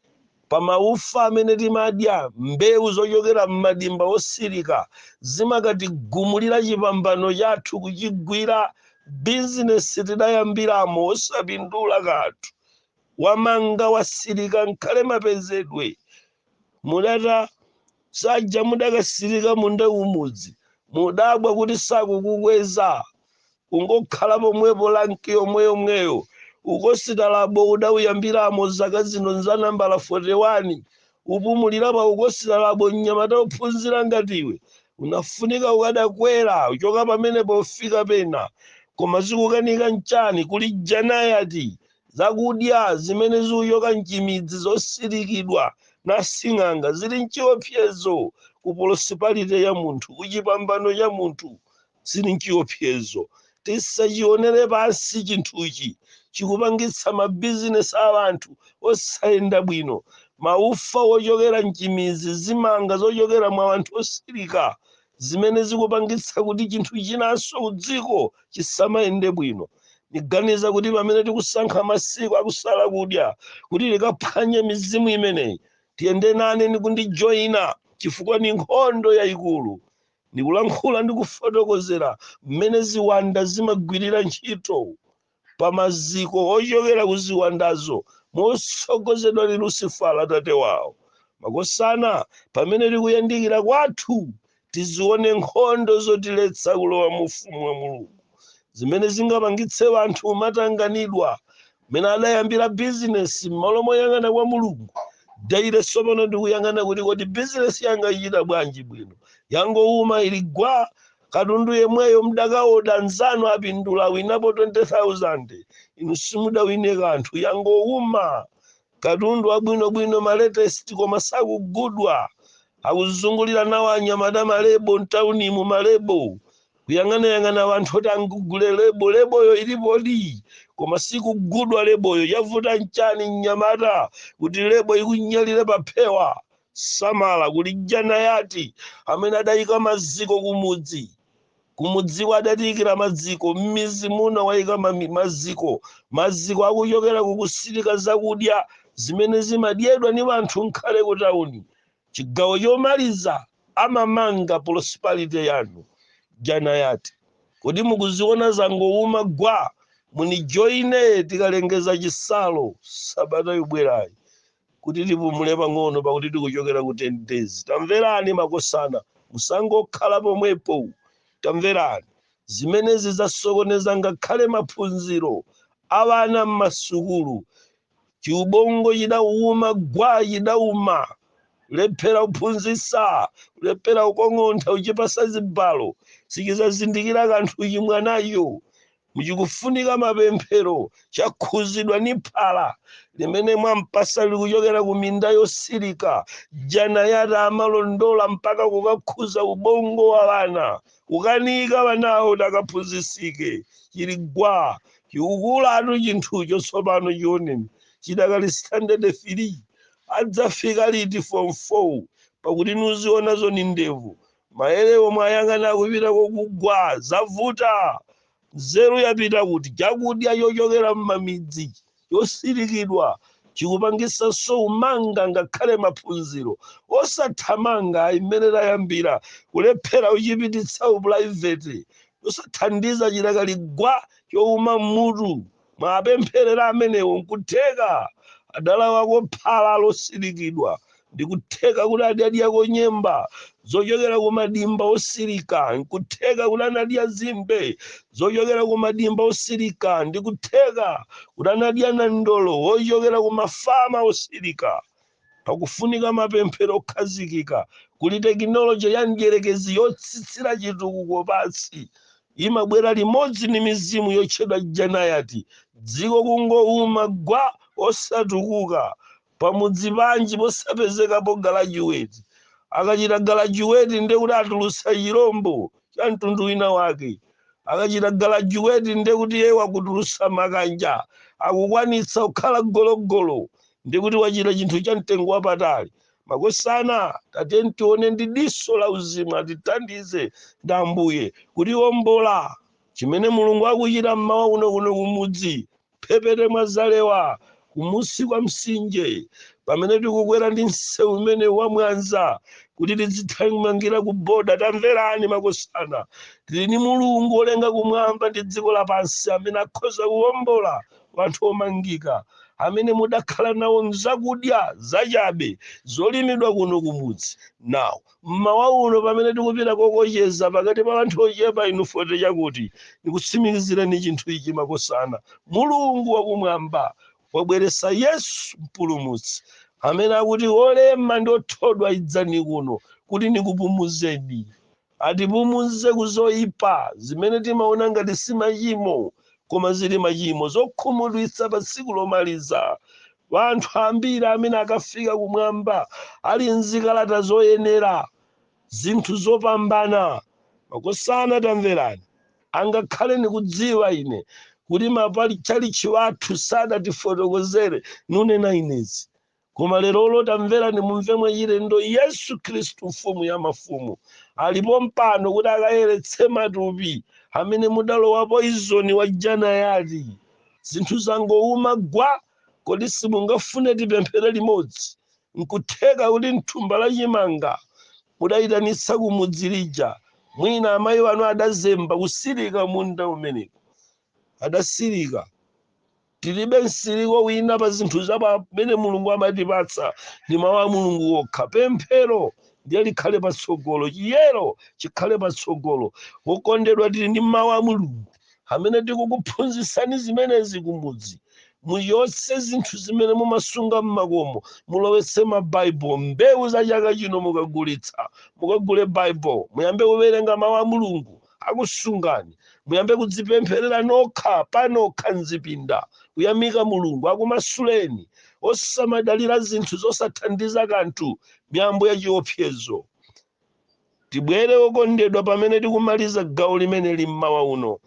pamaufa amene timadya, mbewu zochokera m'madimba osirika zimakatigumulira chipambano chathu kuchigwira. Bizinesi tidayambiramo osapindula kanthu, wamanga wasirika nkhale mapezedwe. Mudata saja mudakasirika munda umudzi, mudabwa kuti sakukukweza, ungokhala pomwepo lanki yomweyomweyo. Ukositalabo udauyambiramo zaka zino nzanambala 41, upumulira pa ukositalabo mnyamata ophunzira ngatiwe. Unafunika ukadakwera uchoka pamene pofika pena, koma zikukanika nchani kuli janayati zakudya zimene zikuchoka mchimidzi zosirikidwa na sing'anga zili nchiopsezo ku prosperity ya munthu, kuchipambano cha munthu zili nchiopsezo. Tisachionere pansi chinthuchi, chikupangitsa mabizinesi a anthu osayenda bwino. Maufa ochokera mchimidzi, zimanga zochokera mwa anthu osirika zimene zikupangitsa kuti chinthu chinanso kudziko chisamayende bwino. Niganiza kuti pamene tikusankha masiku akusala kudya kuti likaphwanye mizimu imeneyi, tiyende nane nikundijoyina, chifukwa ni nkhondo yayikulu. Ndikulankhula ndikufotokozera mmene ziwanda zimagwirira ntchito pamaziko ochokera ku ziwandazo mosogozedwa ndi Lucifera tate wawo. Makosana pamene tikuyandikira kwathu tizione nkhondo zotiletsa kulowa mu ufumu wa Mulungu, zimene zingapangitse anthu matanganidwa mene adayambira bizinesi m'malo moyang'ana kwa Mulungu. Daire sopono ndikuyang'ana kuti kodi bizinesi yanga ichita bwanji bwino, yangouma iligwa. Katundu yemweyo mdakaoda nzanu apindula winapo 20,000, inu simudawine kanthu, yangouma. Katundu abwinobwino maletesti koma sakugudwa, akuzungulira nawo anyamata malebo mtaunimu malebo, kuyang'anayang'ana wanthu oti angugule leboyo ilipodi koma sikugudwa leboyo. Yavuta nchani mnyamata kuti lebo ikunyalire paphewa? Samala kuli jana yati amene adayika maziko kumudzi, kumudziwa adatiyikira maziko, m'mizi muno wayika maziko akuchokera kukusirika zakudya zimene zimadyedwa ni wanthu nkhale kutauni. Chigawo chomaliza amamanga prosperity yanu jana yati. Kodi mukuziona zangouma gwa? Munijoine tikalengeza chisalo sabata yobwerayi kuti tipumule pang'ono pakuti tikuchokera ku 10 days. Tamverani makosana, musangokhala pomwepo. Tamverani zimenezi zasokoneza ngakhale maphunziro abana m'masukulu. Chiubongo chidauma gwa, chidauma lephera kuphunzitsa, lephera kukong'ontha uchipasa zibalo, sichizazindikira kanthu chimwanayo. Muchikufunika mapemphero, chakhuzidwa ni phala limene mwampasa likuchokera ku minda yosirika. Jana yata amalondola mpaka kukakhuza ubongo wa bana, kukanika banawo takaphunzitsike. Chiligwa chiukulatu chinthucho tsopano chioneni chidakali standard 3, adzafika liti form 4 pakuti nuzionazo ni ndevu. Maelewo mwayang'ana kupita kokugwa zavuta. Nzeru yapita kuti chakudya chochokera m'mamidzi yosirikidwa chikupangisa so umanga ngakhale maphunziro osathamanga imene tayambira kulephera uchipititsa upulaiveti usathandiza chilakaligwa chouma mutu mwapempherera amenewo nkutheka adala wako phala losirikidwa ndikutheka kuti adadiyako nyemba zochokera ku madimba osirika nkutheka kuti anadya zimbe zochokera ku madimba osirika ndikutheka kuti anadya nandolo wochokera ku mafama osirika pakufunika mapemphero okhazikika kuli tekinoloji ya mdierekezi yotsitsira chitukuko pansi imabwera limodzi ni mizimu yotchedwa janayati dziko kungouma gwa osatukuka pamudzi panji posapezekapo galajuweti akachita galajuweti ndekuti atulusa chirombo cha mtundu wina wake akachita galajuweti ndekuti iye wakutulusa makanja akukwanitsa kukhala gologolo ndikuti wachita chinthu cha mtengo wapatali makosana tatiyeni tione ndi diso la uzimu atithandize ndi Ambuye kuti wombola chimene Mulungu akuchita mmawa uno kumudzi phepete mwazalewa kumusi kwa msinje pamene tikukwera ndi msewu umene wamwanza kuti tidzithamangira ku boda tamverani makosana tili ni Mulungu olenga kumwamba ndi dziko lapansi amene akhoza kuwombola wanthu omangika amene mudakhala nawo mzakudya zachabe zolimidwa kuno kumudzi nawo mmawa uno pamene tikupita kokocheza pakati pa anthu ochepa inu fote chakuti nikutsimikizirani chinthu ichi makosana Mulungu wakumwamba wabweresa Yesu mpulumutsi amene akuti olema ndi othodwa idzani kuno kuti nikupumuzeni atipumuze kuzoyipa zimene timaona ngati si machimo koma zili machimo zokhumudwitsa pa tsiku lomaliza wanthu ambiri amene akafika kumwamba ali nzikalata zoyenera zinthu zopambana makosana tamverani angakhale nikudziwa ine kuti mapali chalichi wathu sadatifotokozere nunena inezi koma lero tamverani mumve mwachilendo Yesu Khristu mfumu ya mafumu alipo mpano kuti akayeretse matupi amene mudalowa poizoni wa janayati zinthu zangouma gwa kodi simungafune tipemphere limodzi nkutheka kuti mthumba la chimanga mudayitanitsa kumudzi lija mwina amayi wanu adazemba kusirika munda umeneko adasirika tilibe msiriko wina pa zinthu zapamene Mulungu amatipatsa ndi mawu a Mulungu wokha pemphero ndiye likhale patsogolo chiyero chikhale patsogolo wokondedwa tili ndi mawu a Mulungu amene tikukuphunzitsani zimenezi kumudzi muyotse zinthu zimene mumasunga mmakomo mulowetse mabaibulo mbewu za chaka chino mukagulitsa mukagule baibulo muyambe kuwerenga mawu a Mulungu akusungani muyambe kudzipempherera nokha panokha mzipinda kuyamika Mulungu akumasuleni osamadalira zinthu zosathandiza kanthu miyambo ya chiopsezo tibwere okondedwa pamene tikumaliza gawo limene limmawa uno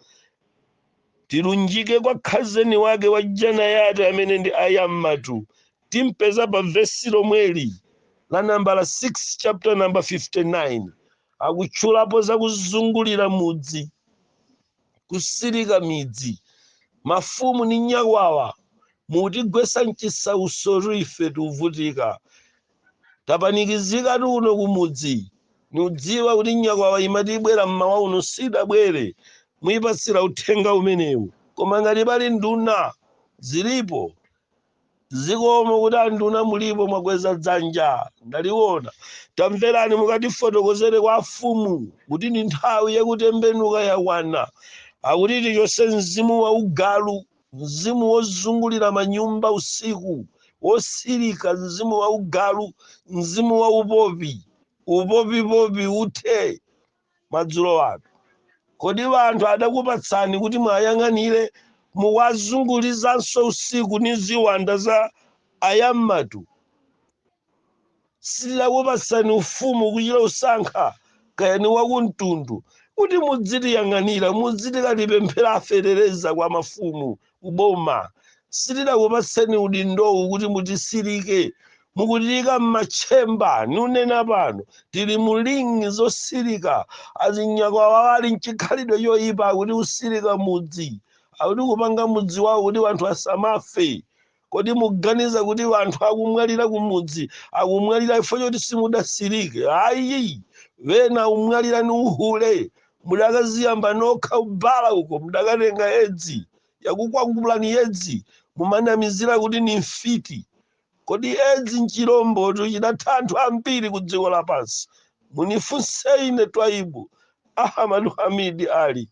tilunjike kwa khazeni wake wa janayati amene ndi ayammatu timpeza pa vesi lomweli la nambala 6 chapter number 59 akutchulapo za kuzungulira mudzi kusirika midzi mafumu ni nyakwawa mutigwesa mchisauso ife tuvutika tapanikizika tuno kumudzi niudziwa kuti nyakwawa imatibwera mmawa uno sidabwere muyipatsira uthenga umenewu koma ngati pali nduna zilipo zikomo kuti anduna mulipo mwakweza dzanja ndaliwona tamverani mukatifotokozere kwa afumu kuti ni nthawi yakutembenuka yakwana akuti tichose mzimu wa ugalu mzimu wozungulira manyumba usiku wosirika mzimu wa ugalu mzimu wa upopi uthe madzulo wake kodi wanthu adakupatsani kuti mwayang'anire muwazungulizanso usiku ni ziwanda za ayammatu sidakupatsani ufumu kuchita usankha kaya ni wakumtundu kuti mudzitiyang'anira mudzitikatipemphera aferereza kwa mafumu kuboma sitidakupatseni udindowu kuti mutisirike mukutika m'machemba nunena pano tili mulingi zosirika azinyakwawa ali mchikhalidwe choyipa kuti usirika mudzi akuti kupanga mudzi wawo kuti wanthu asamafe kodi muganiza kuti anthu akumwalira kumudzi akumwalira ifo choti simudasirike? Ayi, wena umwalira ni uhule, mudakaziyamba nokha ubala uko, mudakatenga edzi yakukwangulani edzi mumanamizira kuti ni mfiti. Kodi edzi nchilombocho chidatha anthu ambiri ku dziko lapansi. Munifunse ine Twaibu Ahmad Hamid Ali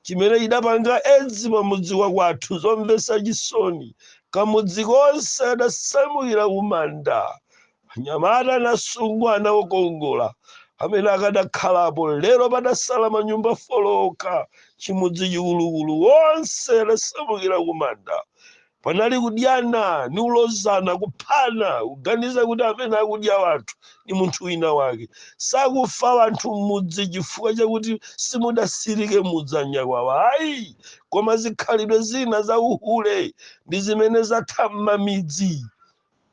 chimene chidapanga edzi pamudzi kwathu zomvetsa chisoni. Kamudzi konse kadasamukira kumanda. Anyamata nasungwana okongola amene akadakhalapo lero padasala manyumba foloka. Chimudzi chikulukulu wonse adasamukira kumanda. Panali kudyana ni ulozana kuphana, kuganiza kuti amene akudya wanthu ni munthu wina wake. Sakufa wanthu m'mudzi chifukwa chakuti simudasirike mudzi anyakwawa. Ayi, koma zikhalidwe zina za uhule ndi zimene zatha m'mamidzi.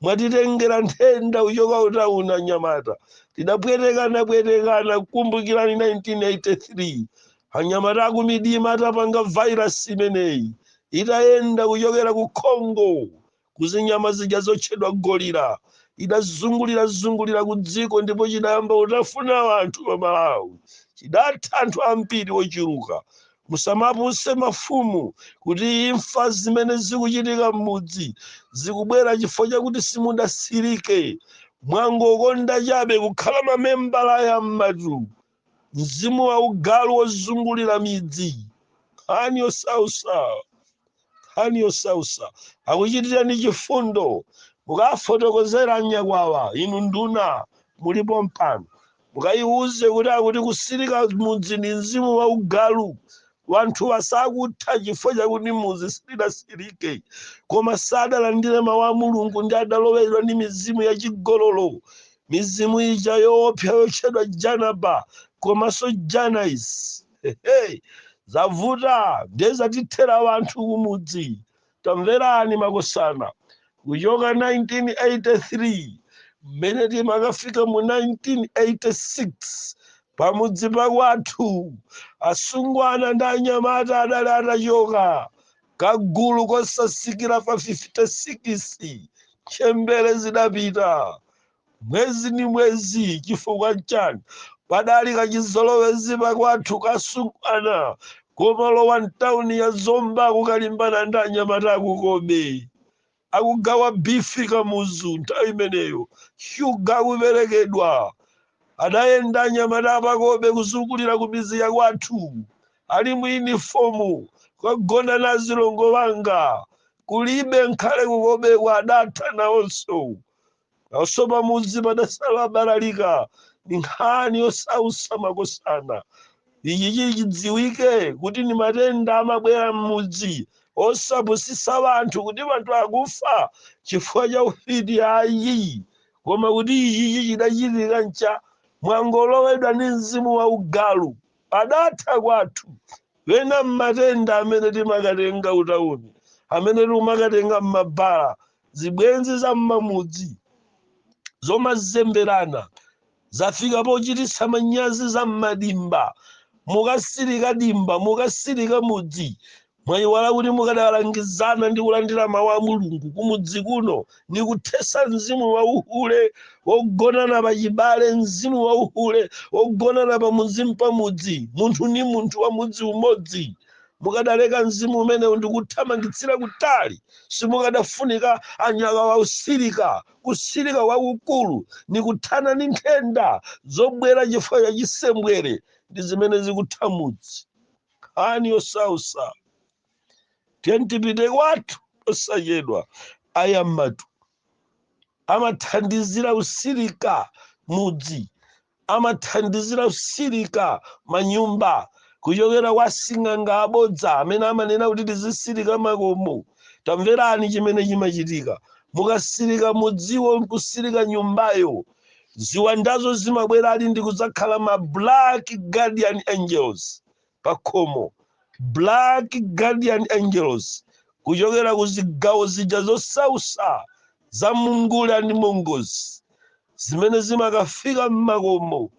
Mwatitengera nthenda kuchoka utauna anyamata. Tidapwetekana kukumbukirani 1983. Anyamata akumidima atapanga virus imeneyi. Itaenda kuchokera ku Congo kuzinyama zija zotchedwa golira. Idazungulira ku dziko ndipo chidayamba utafuna wanthu pa Malawi. Chidatha anthu ambiri ochiruka. Musamapuse mafumu kuti imfa zimene zikuchitika m'mudzi zikubwera chifukwa chakuti simudasirike. Mwangokonda chabe kukhala mamembala ya mmatu. Mzimu wa ugalu wozungulira midzi. Hani osausa akuchitirani chifundo. Mukafotokozera anyakwawa inu nduna mulipo mpano, mukayiuze kuti akuti kusirika mudzi ni mzimu wa ugalu. Wanthu wasakutha chifukwa chakuti mudzi sidasirike, koma sadalandire mawu a Mulungu ndi adalowedwa ndi mizimu yachigololo. Mizimu ija yoopsa yotchedwa janaba komanso janais. Zavuta ndezatithera wanthu kumudzi. Tamverani makosana. Kuchoka 1983 mmene timakafika mu 1986 pamudzi pakwathu asungwana ndi anyamata adali atachoka kagulu kosasikira pa 56. Chembere zidapita mwezi ni mwezi. Chifukwa chani? Padali kachizolowezi pakwathu kasungwana komalowa mtawuni ya Zomba kukalimbana ndi anyamata akukobe. Akugawa bifi kamuzu nthawi imeneyo. Shuga akuperekedwa. Adayenda anyamata apakobe kuzungulira ku mizi ya kwathu. Ali mu uniformu kugona na zilongo wanga. Kulibe nkhale kukobe kwadatha nawonso. Nawonso pamudzi padasala balalika. Ni nkhani osausa makosana. Ichi chidziwike kuti ni matenda amabwera m'mudzi osapusisa wanthu kuti wanthu akufa chifukwa cha ufiti. Ayi, koma kuti ichi chidachitika ncha mwangolowedwa ndi mzimu wa ugalu. Adatha kwathu wena matenda amene timakatenga utauni, amene timakatenga m'mabala, zibwenzi za m'mamudzi zomazemberana zafika pochititsa manyazi za m'madimba. Mukasirika dimba, mukasirika mudzi, mwayiwala kuti mukadalangizana ndi kulandira mawu a Mulungu kumudzi kuno ni kuthesa mzimu wa uhule wogonana pachibale, mzimu wa uhule wogonana pamudzi mpamudzi. Munthu ni munthu wa mudzi umodzi. Mukadaleka mzimu umene ndikuthamangitsira kutali. Simukadafunika anyakwawa usirika. Kusirika kwakukulu ni kuthana ni nthenda zobwera chifukwa cha chisembwere ndi zimene zikutha mudzi. Hani osausa. Tipite kwathu osachedwa. Aya mmatu amathandizira usirika mudzi, amathandizira usirika manyumba, kuchokera kwa sing'anga abodza amene amanena kuti tizisirika makomo. Tamverani chimene chimachitika. Mukasirika mudziwo, nkusirika nyumbayo, ziwandazo zimabwera ali ndi kudzakhala ma black guardian angels pakhomo. Black guardian angels kuchokera ku zigawo zija zosausa za mungula ndi mongozi zimene zimakafika m'makomo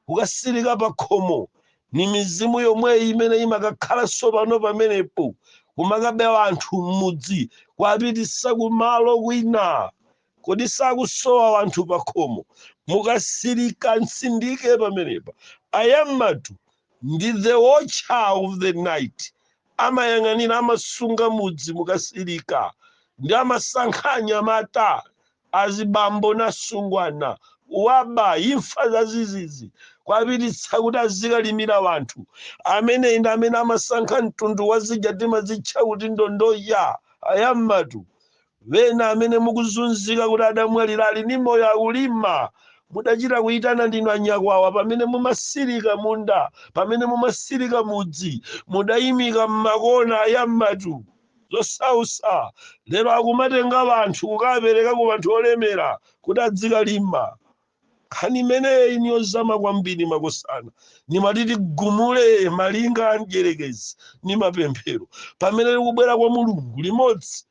kukasirika pakhomo. Ni mizimu yomweyi imene imakakhala sopano pamenepo kumakabe wanthu m'mudzi kwapitisa kumalo kwina. Kodi sakusowa anthu pakhomo, mukasirika nsindike pamenepa. Ayamatu ndi the watcher of the night, amayang'anira amasunga mudzi mukasirika, ndi amasankhanya mata azibambo nasungwana waba imfa zazizizi kwapititsa kuti azikalimira wanthu amene ine amene amasankha mtundu wa zija timazitcha kuti ndondoya. Ayamatu vena amene mukuzunzika kuti adamwalira ali ndi moyo akulima, mudachita kuyitana ndinu anyakwawa pamene mumasirika munda, pamene mumasirika mudzi, mudayimika mmakona. Ayamatu zosausa lero akumatenga vanthu kukapereka ku vanthu olemera kuti adzikalima. Nkhani imeneyi ni yozama kwambiri makosana. Nimatiti gumule malinga a mdierekezi ni mapemphero pamene likubwera kwa Mulungu limodzi.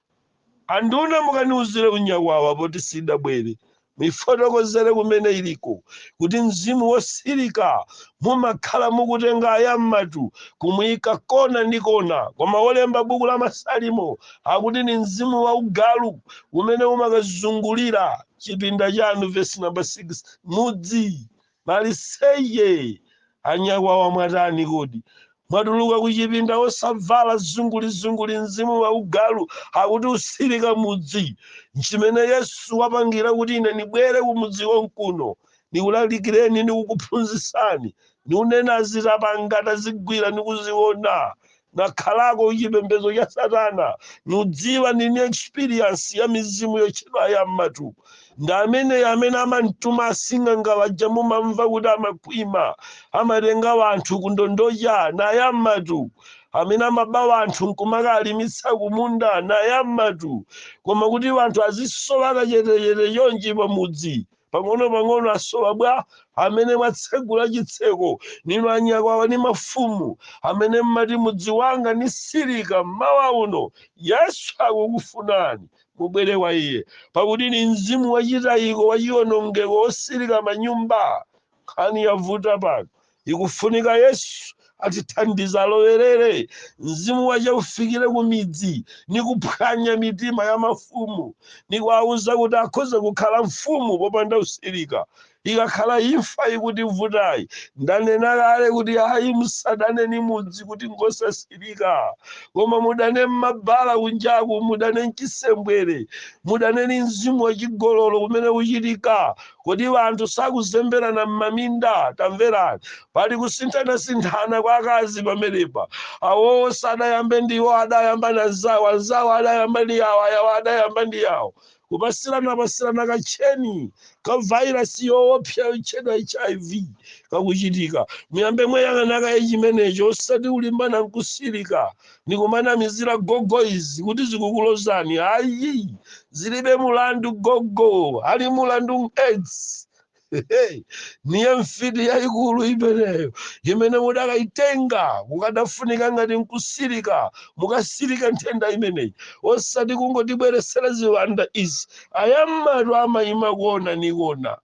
Anduna mukaniuzire kunyakwawa poti sidabwere, mifotokozere kumene iliko kuti mzimu wosirika mumakhala mukutenga Ayamatu kumuyika kona ndi kona. Koma olemba buku la Masalimo akuti ni mzimu wa ugalu umene umakazungulira chipinda chanu. Verse number 6, mudzi maliseye. Anyakwawa mwatani kodi? Mwatuluka kuchipinda osavala zungulizunguli, mzimu wa ugalu akuti usirika mudzi. Nchimene Yesu wapangira kuti ine nibwere kumudzi konkuno nikulalikireni nikukuphunzitsani niunena zitapangata zigwira nikuziona nakhalako chipembedzo cha Satana nudziwa nini experience ya mizimu yochedwa Ayamatu. Ndi amene amamtuma asing'anga waja mumamva kuti amakwima amatenga wanthu kundondoya na Ayamatu, amene amaba wanthu nkumakalimitsa kumunda na Ayamatu. Koma kuti wanthu azisowa kachetechete chonchi pamudzi pang'ono asowa bwa amene mwatsegula chitseko ninu anyakwawa ni mafumu amene mmati mudzi wanga ni sirika. Mmawa uno Yesu akukufunani mubwere kwa iye, pakuti ni mzimu wachitayiko wachionongeko osirika manyumba. Nkhani yavuta pano, ikufunika Yesu atithandiza alowerere mzimu wache ufikire kumidzi nikuphwanya mitima ya mafumu nikuwauza kuti akhoza kukhala mfumu popanda usirika. Ikakhala imfa ikuti vutayi, ndanena kale kuti ayi musadane ni mudzi kuti ngosasirika, koma mudane mmabala kunjaku, mudane mchisembwere, mudane ni mzimu wachigololo kumene uchitika. Kodi wanthu sakuzemberana mmaminda? Tamverani, pali kusinthana kwa akazi pamenepa. Awowo sadayambe ndiwo adayamba na zawo, anzawo adayamba ndi yawo, ayawo adayamba ndi yawo, kupasirana kacheni ka virus yoopsa yochedwa HIV kakuchitika. Muyambe mweyang'anaka chimenecho osati ulimbana nkusirika nikumanamizira gogo izi kuti zikukulozani. Ayi, zilibe mulandu gogo, ali mulandu AIDS. Niye mfiti yayikulu imeneyo imene mudakaitenga mukadafunika ngati nkusirika mukasirika nthenda imeneyi, osati kungotibweresera ziwanda izi. Ayamatu amayima kuona nikona.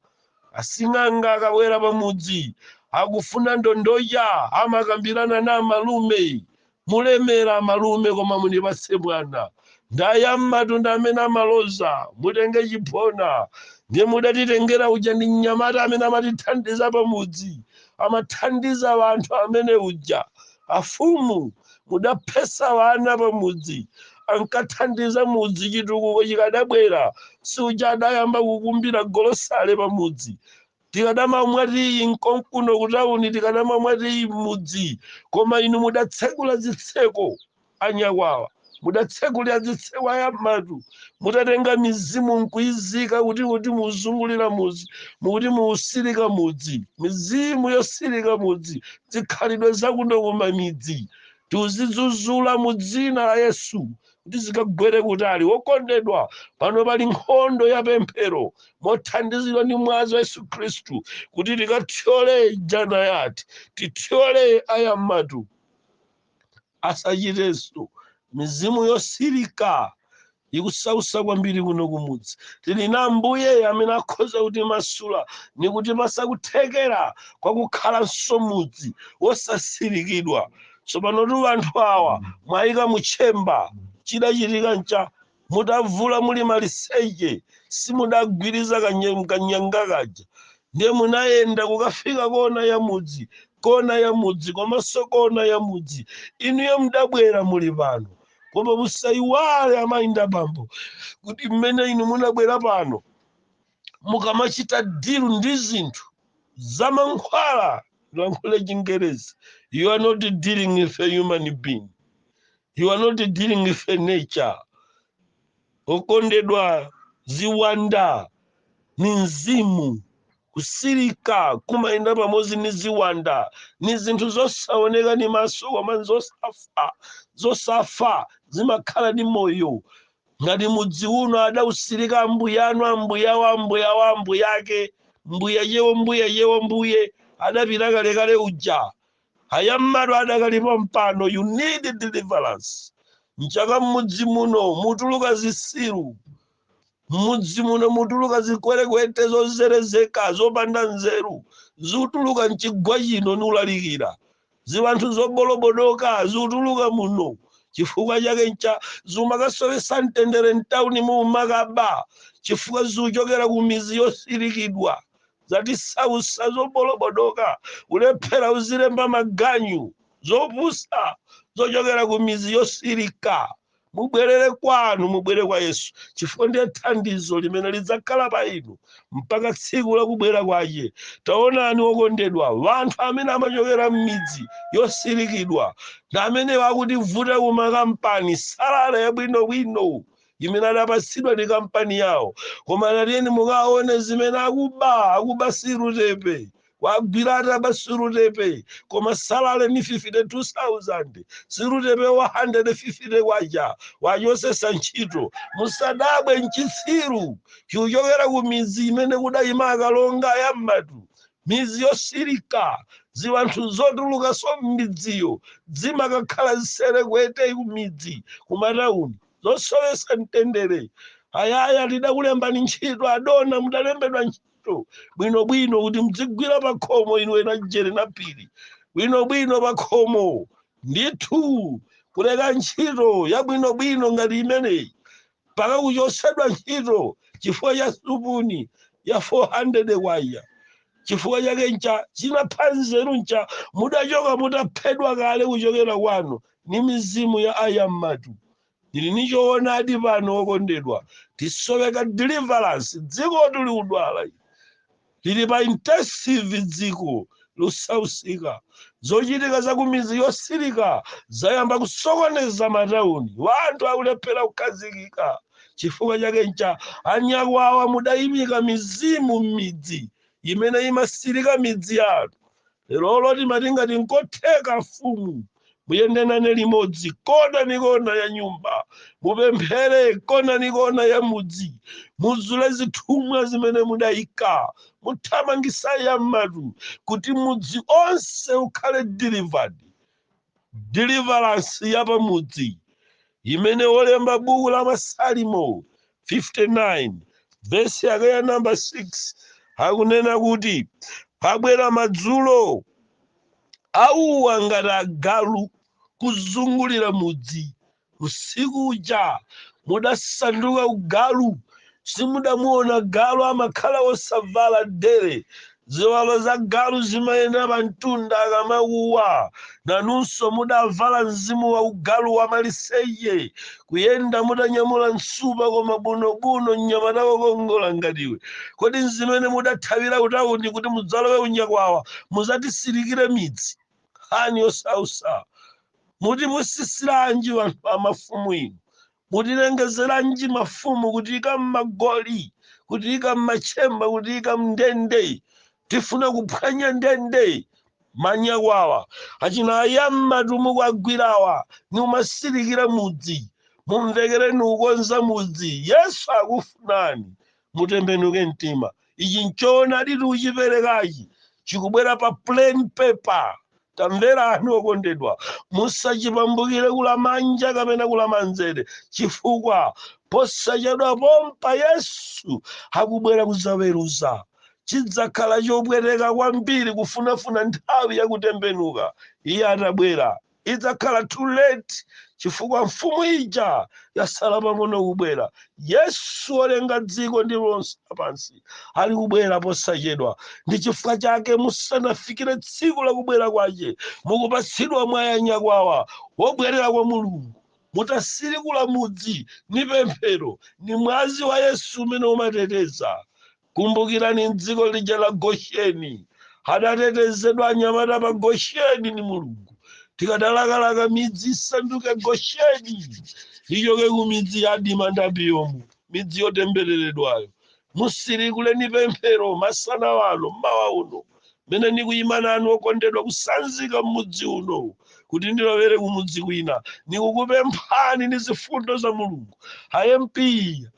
Asing'anga akabwera pamudzi akufuna ndondoya amakambirana na malume, mulemera malume koma munipatse mwana. Ndi Ayamatu ndi amene amaloza mutenge chipona. Ndiye mudatitengera uja ndi mnyamata amene amatithandiza pamudzi, amathandiza wanthu amene uja afumu. Mudaphesa wana pamudzi ankathandiza mudzi, chitukuko chikadabwera si uja adayamba kukumbira golosale pamudzi. Tikadama mwati nkonkuno kutauni, tikadama mwati mudzi, koma inu mudatsegula zitseko anyakwawa, mudatsekulira zitseko Ayamatu, mutatenga mizimu nkuizika kuti muzungulira mudzi, mukuti muusirika mudzi. Mizimu yosirika mudzi zikhalidwe zakuno kuma midzi tuzizuzula mudzina la Yesu kuti zikagwere kutali. Wokondedwa, pano pali nkhondo ya pemphero mothandizidwa ndi mwazi wa Yesu Khristu kuti tikathyole jana yati, tithyole Ayamatu asachiteso. Mizimu yosirika ikusausa kwambiri kuno kumudzi. Tili na Ambuye amene akhoza kuti masula nikuti pasakuthekera kwa kukhalanso mudzi wosasirikidwa. Tsopano tu anthu awa mwayika muchemba chidachitika ncha mudavula muli maliseche simudagwiriza kanyanga kaja ndiye munayenda kukafika kona ya mudzi komanso kona ya mudzi inuyo mudabwera muli pano koma musayiwale amayinda bambo kuti mmene inu munabwera pano mukamachita dilu ndi zinthu zamankhwala lankhule Chingerezi. You are not dealing with a human being. You are not dealing with a nature. Okondedwa, ziwanda ni mzimu. Kusirika kumayenda pamodzi ni ziwanda ni zinthu zosaoneka ni maso koma zosafa zimakhala ndi moyo. Ngati mudzi uno adausirika mbuyanu ambuya ambuyake mbuya yewo mbuye adapita kalekale uja ayammato adakalipo mpano. You need deliverance. Nchaka mudzi muno mutuluka zisiru, mudzi muno mutuluka zikwerekwete zozerezeka zopanda nzeru, zutuluka mchigwa chino nulalikira, ziwanthu zobolobodoka zutuluka muno. Chifukwa chake ncha zumakasowesa mtendere mtauni mumakaba chifukwa zuchokera ku mizi yosirikidwa zati sausa zobolobodoka ulephera uzilemba maganyu zopusa zochokera ku mizi yosirika. Mubwerere kwanu, mubwere kwa Yesu chifukwa ndiye thandizo limene lidzakhala pa inu mpaka tsiku la kubwera kwace. Taonani okondedwa, wanthu amene amachokera m'midzi yosirikidwa na amene wakutivuta ku makampani salale yabwinobwino imene adapatsidwa ndi kampani yawo, koma natiyeni mukaone zimene akuba sirutepe wagwira ataba sirutepe koma salale ni 52,000 sirutepe 150 kwacha wachosesa ntchito. Musadabwe nchitsiru chiuchokera ku mizi imene kudayima akalonga yammatu, mizi yosirika, ziwanthu zotuluka so m'midziyo zimakakhala ziserekwete ku midzi kumatauni zosowesa mtendere. Ayaya tidakulembani ntchito adona mudalembedwa ntchito bwinobwino kuti mdzigwira pakhomo inu ena jere na pili bwinobwino pakhomo ndithu kuleka ntchito ya bwinobwino ngati imeneyi mpaka kuchosedwa ntchito chifukwa cha supuni ya 400 kwaya. Chifukwa chake ncha chinapha nzeru ncha mudachoka mutaphedwa kale kuchokera kwanu ni mizimu ya ayammatu. Ndili nichoona adi pano okondedwa tisoweka deliverance dziko tuli kudwala lili pa intensive dziko lusausika. Zochitika za kumizi yosirika zayamba kusokoneza matauni, wanthu akulephera kukhazikika. Chifukwa chake ncha anyakwawa mudayimika mizimu m'midzi imene imasirika midzi yanu. Lero timatingati nkotheka mfumu muyende nane limodzi kona ni kona ya nyumba, mupemphere kona ni kona ya mudzi, muzule zithumwa zimene mudayika, muthamangisa yammatu kuti mudzi onse ukhale delivered. Deliverance ya pamudzi imene wolemba buku la Masalimo 59 verse yake ya number 6 akunena kuti pabwera madzulo auwa ngati agalu kuzungulira mudzi, usiku uja mudasanduka ugalu, simudamuona galu amakhala osavala dere, ziwalo za galu zimayenda pa mtunda akamauwa, nanunso mudavala mzimu wa ugalu wa maliseche kuyenda mudanyamula nsupa koma bunobuno mnyamata wokongola ngatiwe. Kodi zimene mudathawira kutawuni kuti mudzalowe unyakwawa muzatisirikire midzi hani osausa? Muti musisiranji wanthu amafumu inu, mutilengezeranji mafumu kutika mmagoli, kutika mmachemba, kutika mndende, tifuna kuphwanya ndende manyakwawa achina ayammatu mukwagwirawa ni umasirikira mudzi. Mumvekereni ukonza mudzi, Yesu akufunani mutembenuke mtima. Ichi nchoona titi uchiperekachi chikubwera pa plain paper. Tamverani okondedwa, musachipambukire kula manja kapena kula manzere, chifukwa posachedwa pompa Yesu akubwera kuzaweruza. Chidzakhala chopweteka kwambiri kufunafuna nthawi yakutembenuka. Iye atabwera idzakhala too late chifukwa mfumu ija yasala pang'ono kubwera. Yesu olenga dziko ndi lonse lapansi ali kubwera posachedwa. Ndi chifukwa chake musanafikire tsiku la kubwera kwace mukupatsidwa mwayi nyakwawa wobwerera kwa Mulungu. Mutasirikula mudzi ni pemphero ni mwazi wa Yesu umene umateteza. Kumbukirani dziko lija la Gosheni, adatetezedwa anyamata pa Gosheni ni Mulungu. Tikadalakalaka midzi isanduke Gosheni, ichoke ku midzi ya adima ndi abiyomu, midzi yotembereredwayo. Musirikule ni pemphero masana wano mmawa uno, mene nikuyima nanu okondedwa kusanzika mmudzi uno kuti ndilowere kumudzi kwina. Nikukupemphani ni zifundo za Mulungu, MP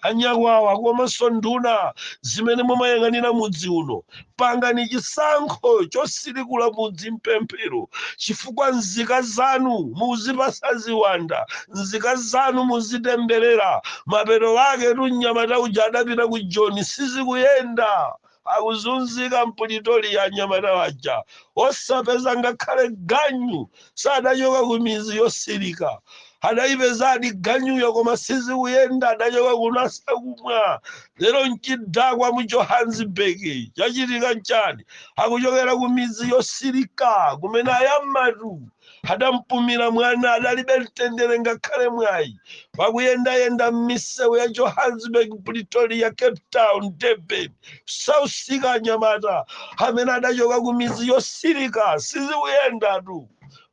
anyakwawa komanso nduna zimene mumayang'anira mudzi uno, pangani chisankho chosirikula mudzi mpemphero, chifukwa nzika zanu muzipasa ziwanda, nzika zanu muzitemberera. Mapeto wake tunyamata uja adapita ku Joni sizikuyenda, akuzunzika mpulitoli ya nyamata waja osapeza ngakhale ganyu. Sadachoka ku mizi yosirika, adayipezadi ganyuyo koma sizikuyenda, adachoka kunasa kumwa. Lero mchidakwa mu Johannesburg chachitika chani, akuchokera ku mizi yosirika kumene ayamatu adampumira mwana adalibe mtendere ngakhale mwayi pakuyendayenda m'misewu ya Johannesburg, Pretoria, Cape Town, Durban, South anyamata amene adachoka ku mizi yosirika sizikuyendatu.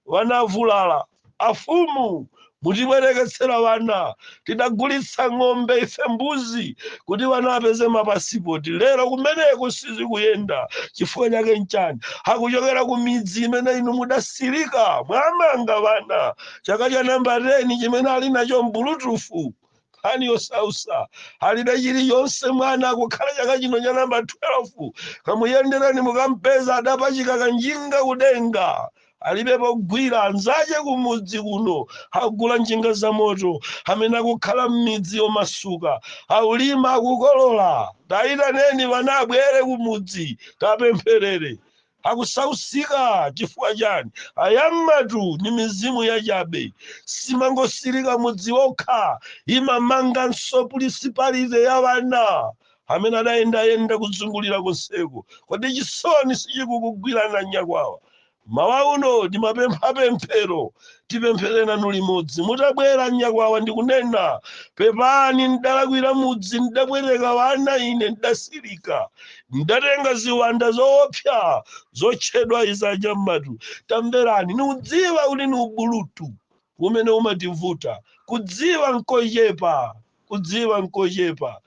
Wanavulala afumu mutibwereketsera wana, tidagulitsa ng'ombe ife mbuzi kuti wana apeze mapasipoti. Lero kumeneko sizikuyenda, chifukwa chake nchani? Akuchokera ku midzi imene inu mudasirika mwamanga wana. Chaka cha namba 10 chimene ali nacho mbulutufu nkhani yosausa alibe chiliyonse mwana akukhala chaka chino cha namba 12 kamuyenderani mukampeza adapachika kanjinga kudenga, alibe pogwira. Anzache kumudzi kuno agula njinga za moto, amene akukhala m'midzi yomasuka, aulima akukolola. Tayitaneni vana abwere kumudzi tapempherere. Akusausika chifukwa chani? Ayamatu ni mizimu yachabe, simangosirika mudzi wokha, imamanganso pulisipalite ya vana amene adayendayenda kuzungulira konseko. Kodi chisoni sichikukugwirana nyakwawa? Mawa uno ndimapempha pemphero, tipemphere nanu limodzi. Mutabwera nyakwawa ndikunena pepani, ndalakwira mudzi, ndabwereka wana ine ndasirika, ndatenga ziwanda zoopsa zotchedwa izaja mmatu. Tamverani, niudziwa uli ni ubulutu umene umativuta. Kudziwa nkochepa, kudziwa nkochepa.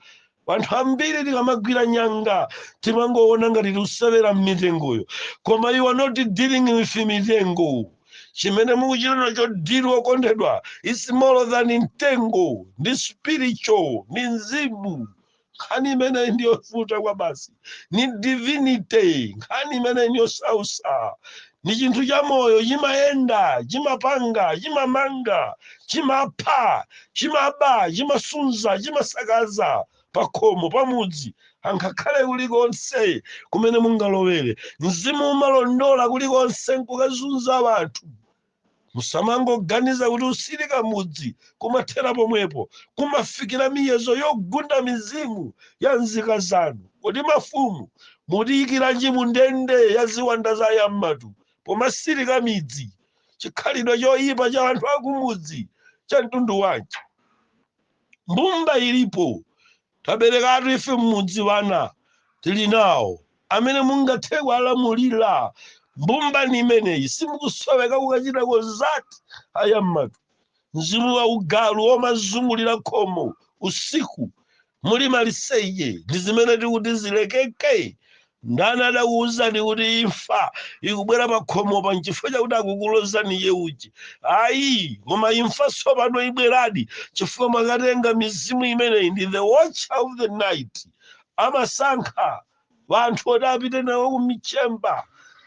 Wanthu ambiri tikamagwira nyanga timangoona ngati tikusewera mmitengoyo, koma you are not dealing with mitengo. Chimene mukuchita nacho deal wokondedwa is more than mtengo, ndi spiritual, ni mzimu. Nkhani imene ndiyovuta kwa basi ni divinity, nkhani imene ndiyosausa. Ni chinthu cha moyo, chimayenda, chimapanga, chimamanga, chimapha, chimaba, chimasunza, chimasakaza pakhomo pamudzi, angakhale kulikonse kumene mungalowere. Mzimu umalondola kulikonse nkukazunza abantu. Musamangoganiza kuti usirika mudzi kumathera pomwepo, kumafikira miyezo yogunda mizimu ya nzika zanu. Kodi mafumu mutiyikira mu ndende ya ziwanda za yammatu pomasirika midzi? Chikhalidwe choyipa cha anthu akumudzi cha mtundu wanji? Mbumba ilipo, taberekatu ife mmudzi wana tili nawo amene mungathe kuwalamulira. Mbumba ni imeneyi, simukusoweka kukachitako zati ayammatu. Mzimu wa ugalu womazungulira khomo usiku muli maliseche ndi zimene tikuti zilekeke. Ndani adakuwuzani kuti imfa ikubwera pa khomo pa nchifukwa chakuti akukulozani yeuchi? Ayi, koma imfa tsopano ibweradi chifukwa mwakatenga mizimu imeneyi. Ndi the watch of the night. Amasankha vanthu oti apite nawo kumichemba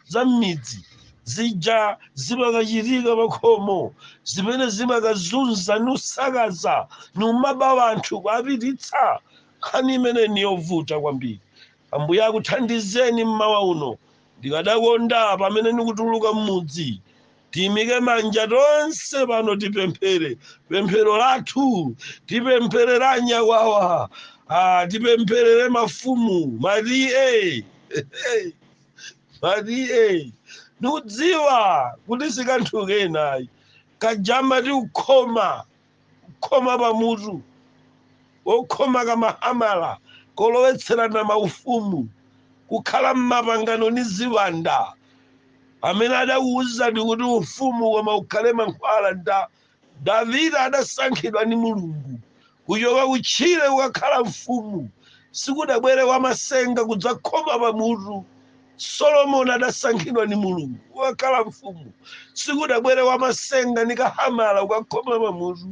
za m'midzi zija zimakachitika pa khomo, zimene zimakazunza nusakaza numaba vanthu kuapititsa. Nkhani imene niyovuta kwambiri. Ambuye akuthandizeni mmawa uno. Ndikadakonda pamene nikutuluka m'mudzi Tiyimike manja tonse pano tipemphere. Pemphero lathu tipempherera nyakwawa. Tipempherere mafumu Mariye. Mariye. Nudziwa kuti sikanthuke nayi. Kajama ti ukhoma pamutu. Okhoma kamahamala kolowetserana maufumu. Kukhala m'mapangano ni ziwanda. Amene adawuza ndi kuti ufumu koma ukhale mankhwala. Davide adasankhidwa ni Mulungu kuchoka kutchire kukakhala mfumu. Sikudabwere wamasenga kudzakhoma pamutu. Solomoni adasankhidwa ni Mulungu kukakhala mfumu. Sikudabwere wamasenga ni kahamala kukakhoma pamutu.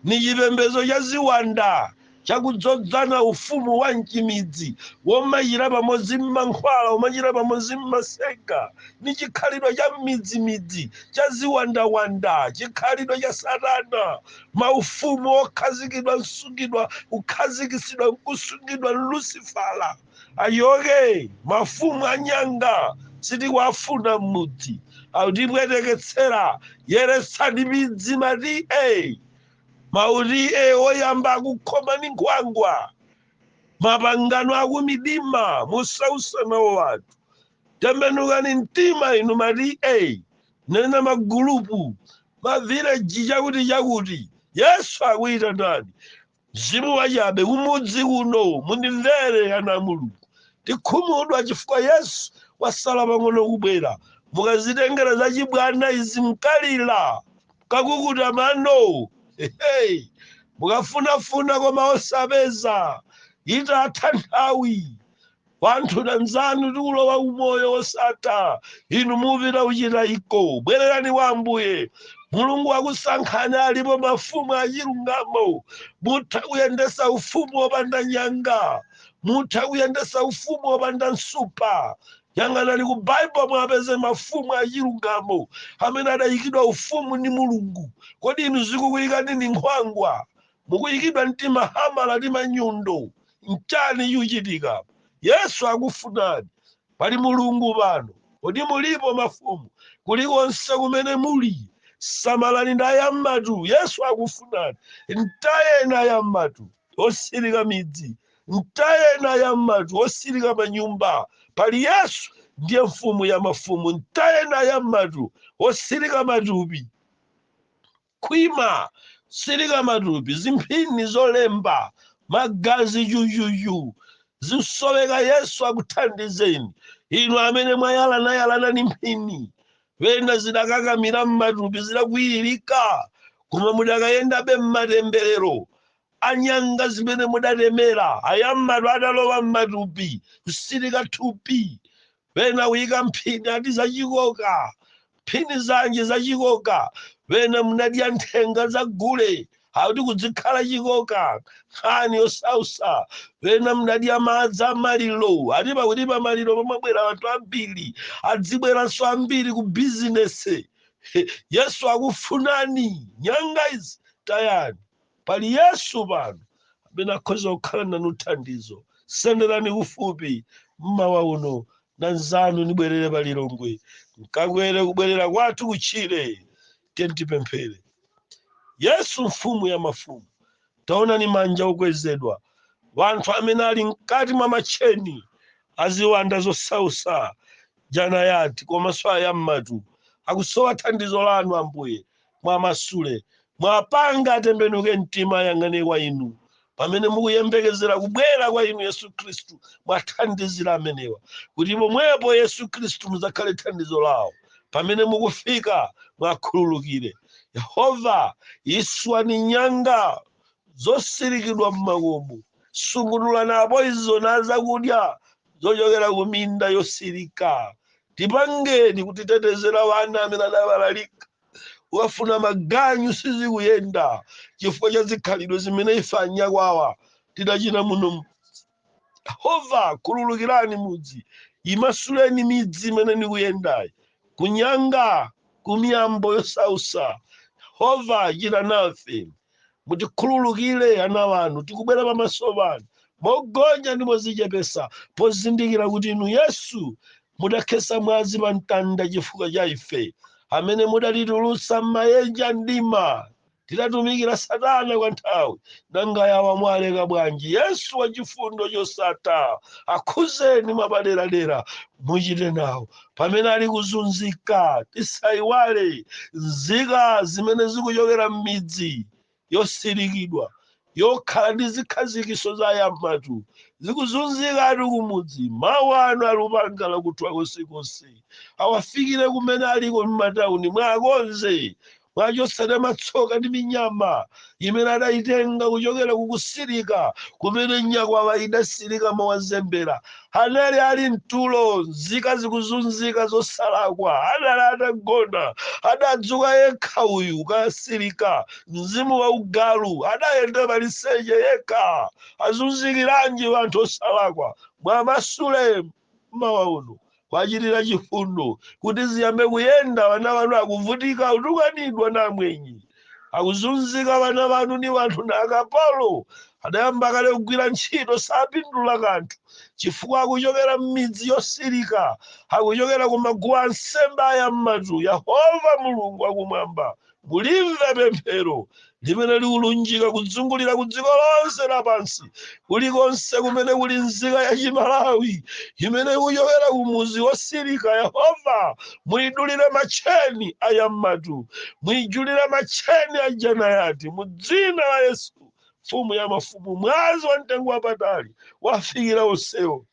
Ni chipembedzo cha ziwanda chakudzozana ufumu wa mchimidzi womachira pamodzi m'mankhwala womachira pamodzi m'masenga. Ni chikhalidwe cha m'midzimidzi cha ziwandawanda, chikhalidwe cha Satana. Maufumu okhazikidwa nsungidwa kukhazikisidwa nkusungidwa Lucifala. Ayoke mafumu anyanga sitikuwafuna m'mudzi. Autipweteketsera yeretsani midzi Mariye. Mariye oyamba akukhoma ni nkhwangwa. Mapangano akumidima musausanawo watu. Tembenukani mtima inu Mariye. Nena magulupu mavileji chakuti Yesu akuyitanani. Mzimu wachabe kumudzi kuno mundimvere ana Mulungu. Tikhumudwa chifukwa Yesu wasala pang'ono kubwera. Mukazitengera zachibwana izi mkalira kakukuta mano. Mukafunafuna koma osapeza. Itatha nthawi. Wanthu nanzanu tikulowa umoyo osatha. Inu mupita kuchita iko. Bwererani kwa Ambuye. Mulungu akusankhani alipo mafumu achilungamo. Mutha kuyendesa ufumu wopanda nyanga. Mutha kuyendesa ufumu wopanda nsupa. Yang'anani ku Bible mwapeze mafumu achilungamo amene adayikidwa ufumu ni Mulungu. Kodi inu zikukuyikani ni nkhwangwa? Mukuyikidwa ndi mahamala ndi manyundo. Chani chimachitika? Yesu akufunani. Pali Mulungu pano. Kodi mulipo mafumu? Kulikonse kumene muli. Samalani ndayamatu. Yesu akufunani. Ntayena yamatu osirika midzi. Ntayena yamatu osirika manyumba. Pali Yesu ndiye mfumu ya mafumu. Ntayena yamatu osirika matupi. Kwima sirika matupi. Zimphini zolemba. Magazi jujuju. Zisoweka Yesu akuthandizeni. Inu amene mwayalana ni mphini. Wena zidakakamira m'matupi zidakwiyirika. Koma mudakayenda be m'matemberero. Anyanga zimene mudatemera. Ayamatu adalowa m'matupi. Kusirika thupi. Wena uyika mphini ati zachikoka. Mphini zanje zachikoka. Wena munadya nthenga zagule. Hauti kudzikhala chikoka. Nkhani yosausa. Wena munadya madzi amaliro. Atipa kuti pa maliro pamabwera wanthu ambiri. Adzibweranso ambiri ku bizinesi. Yesu akufunani. Nyanga izi tayani. Pali Yesu pano. Amene akhoza kukhala nanu thandizo. Senderani kufupi mmawa uno. Nanzanu nibwerere palilongwe. Nkakwere kubwerera kwathu kutchire. Tipemphere. Yesu mfumu ya mafumu. Taona ni manja okwezedwa. Wanthu amene ali mkati mwa macheni. Aziwanda zosausa. Jana yati komanso ayamatu. Akusowa thandizo lanu Ambuye. Mwamasule. Mwapanga atembenuke mtima yang'ane kwa inu. Pamene mukuyembekezera kubwera kwa inu Yesu Khristu. Mwathandizira amenewa. Kuti pomwepo Yesu Khristu muzakhale thandizo lawo. Pamene mukufika mwakhululukire. Yehova iswani nyanga zosirikidwa m'makomo. Sungulula napo izo nazakudya zochokera ku minda yosirika. Tipangeni kutitetezera wana amene adabalalika. Wafuna maganyu sizikuyenda chifukwa cha zikhalidwe zimene ife anyakwawa tidachita muno. Yehova khululukirani mudzi. Imasuleni midzi imene nikuyendayi. Kunyanga kumiyambo yosausa. Yehova chita nafe. Mutikhululukire ana wanu. Tikubwera pamaso panu. Mogonya ndi mozichepesa. Pozindikira kuti inu Yesu mudakhesa mwazi pa mtanda chifukwa cha ife. amene mudatitulutsa m'mayenje ndima tidatumikira satana kwa nthawi, nanga yawa mwaleka bwanji? Yesu wachifundo chosatha akhuzeni mwapaderadera, muchite nawo pamene ali kuzunzika. Tisayiwale nzika zimene zikuchokera m'midzi yosirikidwa, yokhala ndi zikhazikiso za yam'matu, zikuzunzikatu kumudzi. Mawu anu alupanga lakuthwa konsekonse awafikire kumene aliko m'matawuni, mwakonze mwachosera matsoka ndi minyama imene adayitenga kuchokera kukusirika kumene nyakwawa idasirika mowazembera. Anali ali mtulo, nzika zikuzunzika zosalakwa, anali atagona, adadzuka yekha uyu kasirika, mzimu wa ugalu adayenda maliseche yekha. Azunzikiranji anthu osalakwa? Mwamasule mawa uno kwachitira chifundo kuti ziyambe kuyenda. Vana vanu akuvutika utukanidwa na amwenyi, akuzunzika vana vanu ni vanthu na akapolo adayamba kale kugwira ntchito sapindula kanthu, chifukwa akuchokera m'midzi yosirika, akuchokera ku maguwa ansembe ayam'matu. Yehova Mulungu akumwamba, mulimve pemphero limene likulunjika kudzungulira ku dziko lonse lapansi, kulikonse kumene kuli nzika ya Chimalawi imene ikuchokera kumuzi wosirika. Yehova muyidulire macheni ayam'matu, muyijulire macheni a janayati, mu dzina la Yesu mfumu ya mafumu, mwazi wa mtengo wapatali wafikira onsewo,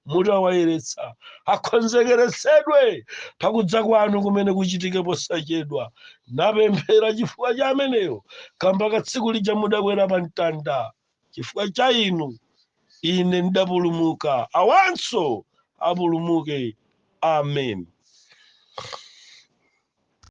mutawayeretsa akonzekeretsedwe pakudza kwanu kumene kuchitike posachedwa. Napemphera chifukwa cha ameneyo, kamba ka tsiku lija mudakwera pa mtanda. Chifukwa cha inu ine ndapulumuka, awanso apulumuke. Amen.